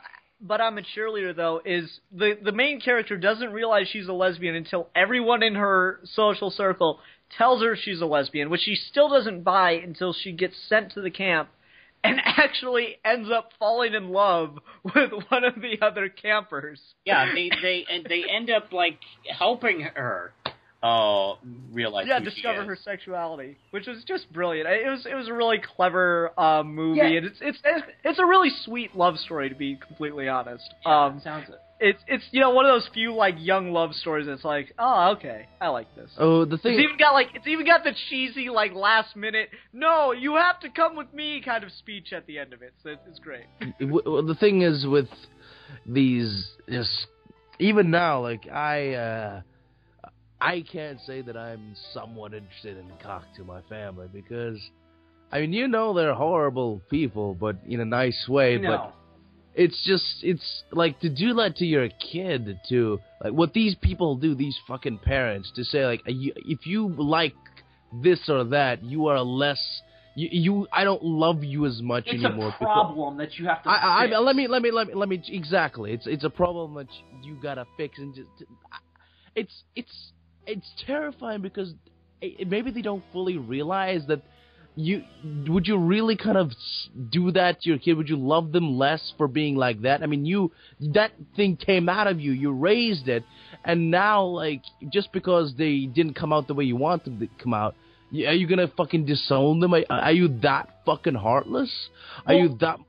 But I'm a Cheerleader, though, is the main character doesn't realize she's a lesbian until everyone in her social circle tells her she's a lesbian, which she still doesn't buy until she gets sent to the camp and actually ends up falling in love with one of the other campers. Yeah, they end up like helping her. realize Yeah, who discover she is. her sexuality, which was just brilliant. It was a really clever movie, Yeah. and it's a really sweet love story, to be completely honest. Sounds it. It's one of those few like young love stories that's like, oh, okay, I like this. Oh, the thing. It's even got the cheesy like last minute, no, you have to come with me kind of speech at the end of it. So it's great. The thing is with these, just even now, like I can't say that I'm somewhat interested in cock to my family because, I mean, they're horrible people, but in a nice way. No. But it's like to do that to your kid, to like what these people do, these fucking parents, to say like, if you like this or that, you are less. I don't love you as much anymore. It's a problem that you have to fix. Let me exactly. It's a problem that you gotta fix, and just it's terrifying because maybe they don't fully realize that. Would you really kind of do that to your kid? Would you love them less for being like that? I mean, that thing came out of you. You raised it, and now like just because they didn't come out the way you want them to come out. Are you gonna fucking disown them? Are you that fucking heartless? Are you that?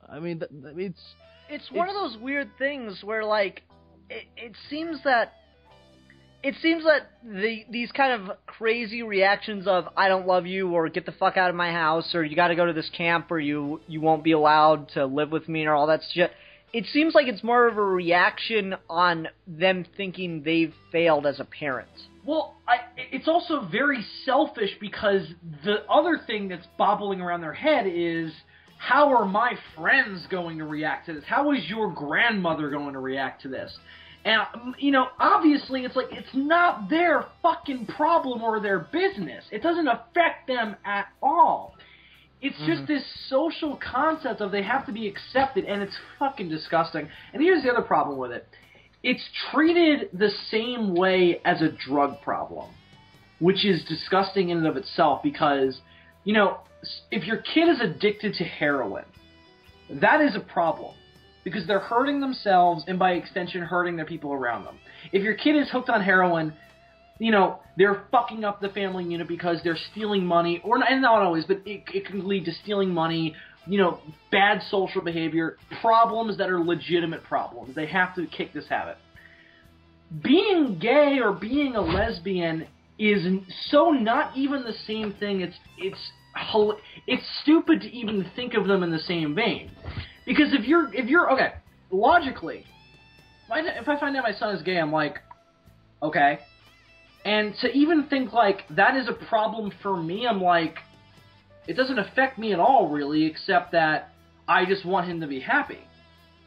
I mean, it's one of those weird things where like it seems that these kind of crazy reactions of I don't love you or get the fuck out of my house or you got to go to this camp or you won't be allowed to live with me or all that shit. It seems like it's more of a reaction on them thinking they've failed as a parent. Well, it's also very selfish because the other thing that's bobbling around their head is, how are my friends going to react to this? How is your grandmother going to react to this? And, obviously it's like, it's not their fucking problem or their business. It doesn't affect them at all. It's just this social concept of they have to be accepted, and it's fucking disgusting. And here's the other problem with it. It's treated the same way as a drug problem, which is disgusting in and of itself because, if your kid is addicted to heroin, that is a problem because they're hurting themselves and by extension hurting the people around them. If your kid is hooked on heroin, they're fucking up the family unit because they're stealing money, and not always, but it can lead to stealing money, bad social behavior, problems that are legitimate problems. They have to kick this habit. Being gay or being a lesbian is so not even the same thing. It's stupid to even think of them in the same vein. Because if you're okay, logically, if I find out my son is gay, I'm like, okay. And to even think like that is a problem for me, I'm like, it doesn't affect me at all, really, except that I just want him to be happy.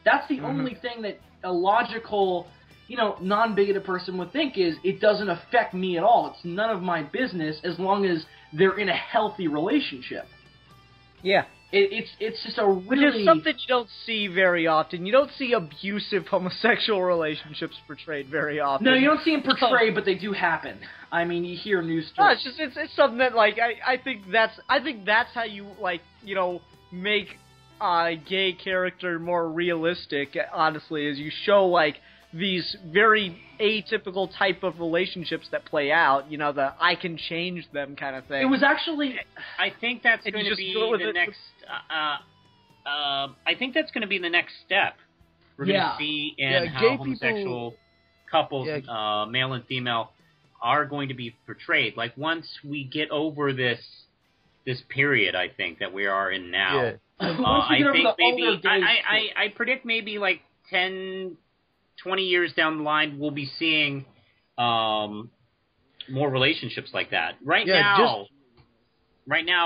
That's the only thing that a logical, non-bigoted person would think is, it doesn't affect me at all. It's none of my business as long as they're in a healthy relationship. Yeah. It's just a really... Which is something you don't see very often. You don't see abusive homosexual relationships portrayed very often. No, you don't see them portrayed, but they do happen. I mean, you hear news stories. No, it's something that like I think that's how you make a gay character more realistic. Honestly, is you show like these very atypical type of relationships that play out. The I can change them kind of thing. It was actually... I think that's going to be the next... I think that's going to be the next step. We're going to see in how homosexual couples, male and female, are going to be portrayed. Like, once we get over this period, I think, that we are in now, I predict maybe like 10, 20 years down the line, we'll be seeing more relationships like that. Right now,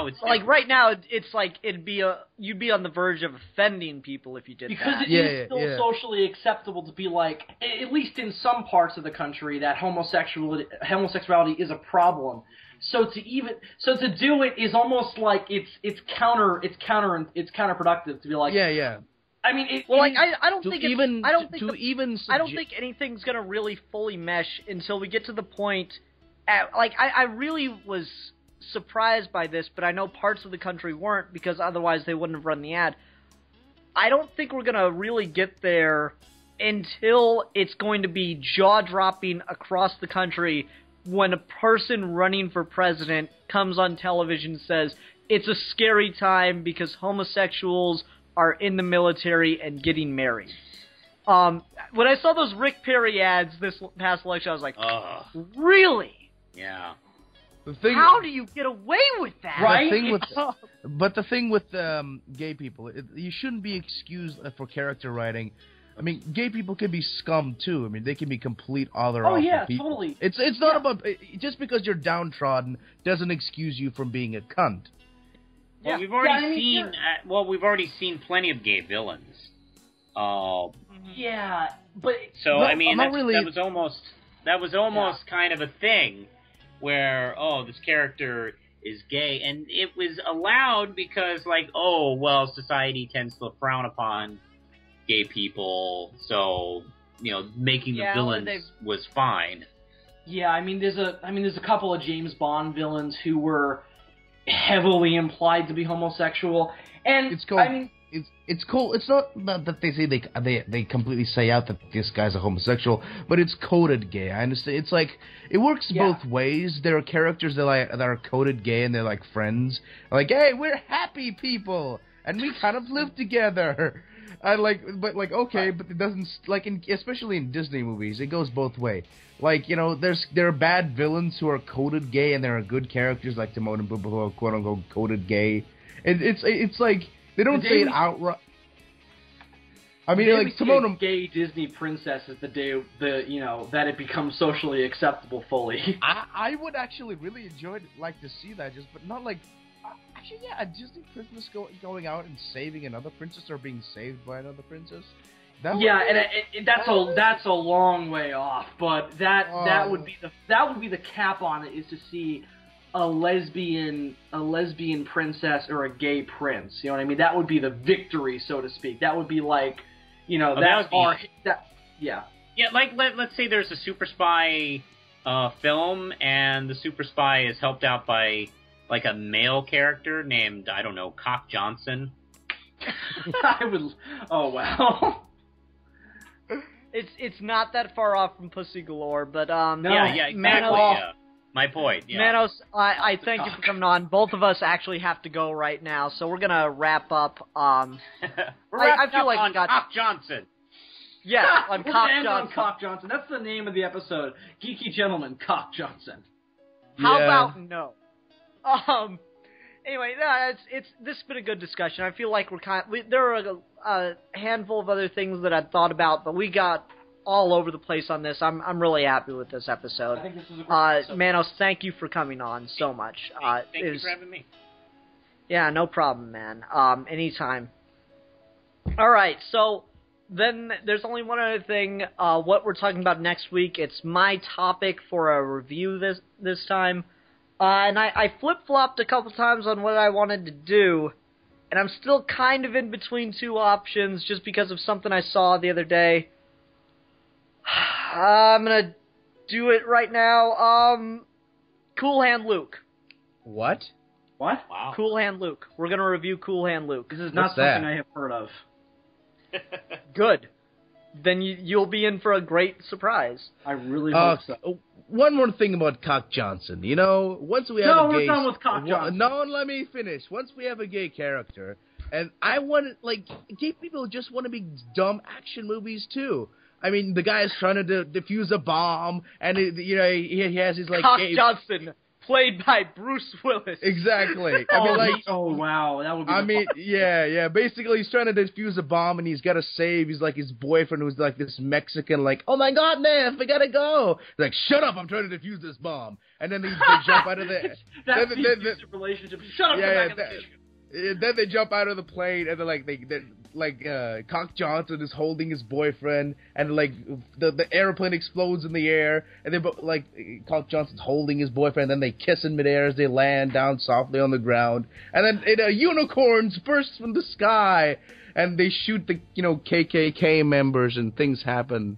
it's like right now, it's like you'd be on the verge of offending people if you did because that. It is still socially acceptable to be like, at least in some parts of the country, that homosexuality is a problem. So to do it is almost like it's counterproductive to be like, I mean, I don't think anything's gonna really fully mesh until we get to the point. I really was surprised by this, but I know parts of the country weren't because otherwise they wouldn't have run the ad. I don't think we're gonna really get there until it's going to be jaw-dropping across the country when a person running for president comes on television and says, it's a scary time because homosexuals are in the military and getting married. When I saw those Rick Perry ads this past election, I was like, really? Yeah. How do you get away with that? Right? But the thing with gay people, you shouldn't be excused for character writing. I mean, gay people can be scum too. I mean, they can be complete other awful people. Totally. It's not about just because you're downtrodden doesn't excuse you from being a cunt. Well, we've already seen plenty of gay villains. Yeah, but so no, I mean, that was almost kind of a thing where this character is gay, and it was allowed because society tends to frown upon gay people, so making the villains was fine. Yeah, I mean, there's a couple of James Bond villains who were heavily implied to be homosexual, and it's cool. It's cool. It's not that they say they completely say out that this guy's a homosexual, but it's coded gay. I understand. It's like it works both ways. There are characters that are coded gay and they're like friends, like, hey, we're happy people and we kind of live together. But it doesn't especially in Disney movies. It goes both ways. Like, there are bad villains who are coded gay, and there are good characters like Timon and Pumbaa who are quote unquote coded gay. And it's like they don't say it outright. I mean, like Timon and gay Disney princess is the day that it becomes socially acceptable fully. I would actually really like to see that, but not like. Actually, yeah, a Disney princess going out and saving another princess or being saved by another princess. That's a long way off. But that would be the cap on it, is to see a lesbian princess or a gay prince. You know what I mean? That would be the victory, so to speak. That would be like, Yeah. Yeah, like let's say there's a super spy film, and the super spy is helped out by like a male character named, I don't know, Cock Johnson. Oh wow. It's not that far off from Pussy Galore, but Yeah, exactly. Manos, my point. Yeah. Manos, I thank you for coming on. Both of us actually have to go right now, so we're gonna wrap up. I feel like on Cock Johnson. Yeah, on Cock Johnson. On Cock Johnson. That's the name of the episode. Geeky Gentleman, Cock Johnson. How about no? Anyway, this has been a good discussion. I feel like there are a handful of other things that I'd thought about, but we got all over the place on this. I'm really happy with this episode. I think this is a great episode. Manos, thank you for coming on so much. Thank you for having me. Yeah, no problem, man. Anytime. All right, so then there's only one other thing. What we're talking about next week, it's my topic for a review this time. And I flip-flopped a couple times on what I wanted to do, and I'm still kind of in between two options just because of something I saw the other day. I'm going to do it right now. Cool Hand Luke. What? What? Wow. Cool Hand Luke. We're going to review Cool Hand Luke. This is not something I have heard of. Good. Then you'll be in for a great surprise. I really hope so. One more thing about Cock Johnson. Once we have we're done with Cock Johnson. No, let me finish. Once we have a gay character, and I want gay people just want to be dumb action movies too. I mean, the guy is trying to defuse a bomb, and he has his Cock Johnson, played by Bruce Willis. Exactly. Oh wow, that would be. Yeah. Basically, he's trying to defuse a bomb, and he's got to save. He's like his boyfriend, who's like this Mexican. Like, oh my God, man, we gotta go. He's like, shut up, I'm trying to defuse this bomb. And then they jump out of the. That's the abusive relationship. Shut up, come back in the kitchen. Then they jump out of the plane, and then Cock Johnson is holding his boyfriend, and the airplane explodes in the air, and then Cock Johnson's holding his boyfriend, and then they kiss in midair as they land down softly on the ground, and then unicorns burst from the sky, and they shoot the KKK members, and things happen.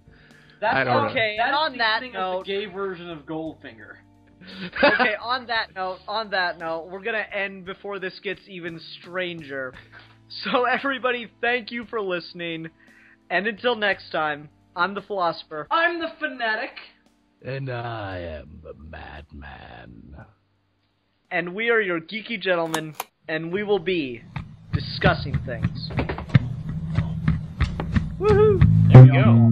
That's okay. That's on that note, the gay version of Goldfinger. Okay, on that note, we're gonna end before this gets even stranger. So everybody, thank you for listening, and until next time, I'm the Philosopher. I'm the Fanatic. And I am the Madman. And we are your geeky gentlemen, and we will be discussing things. Woohoo! There we go.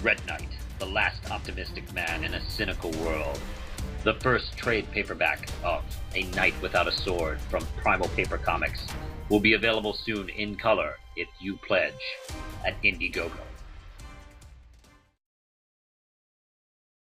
Red Knight, the last optimistic man in a cynical world. The first trade paperback of A Knight Without a Sword from Primal Paper Comics will be available soon in color if you pledge at Indiegogo.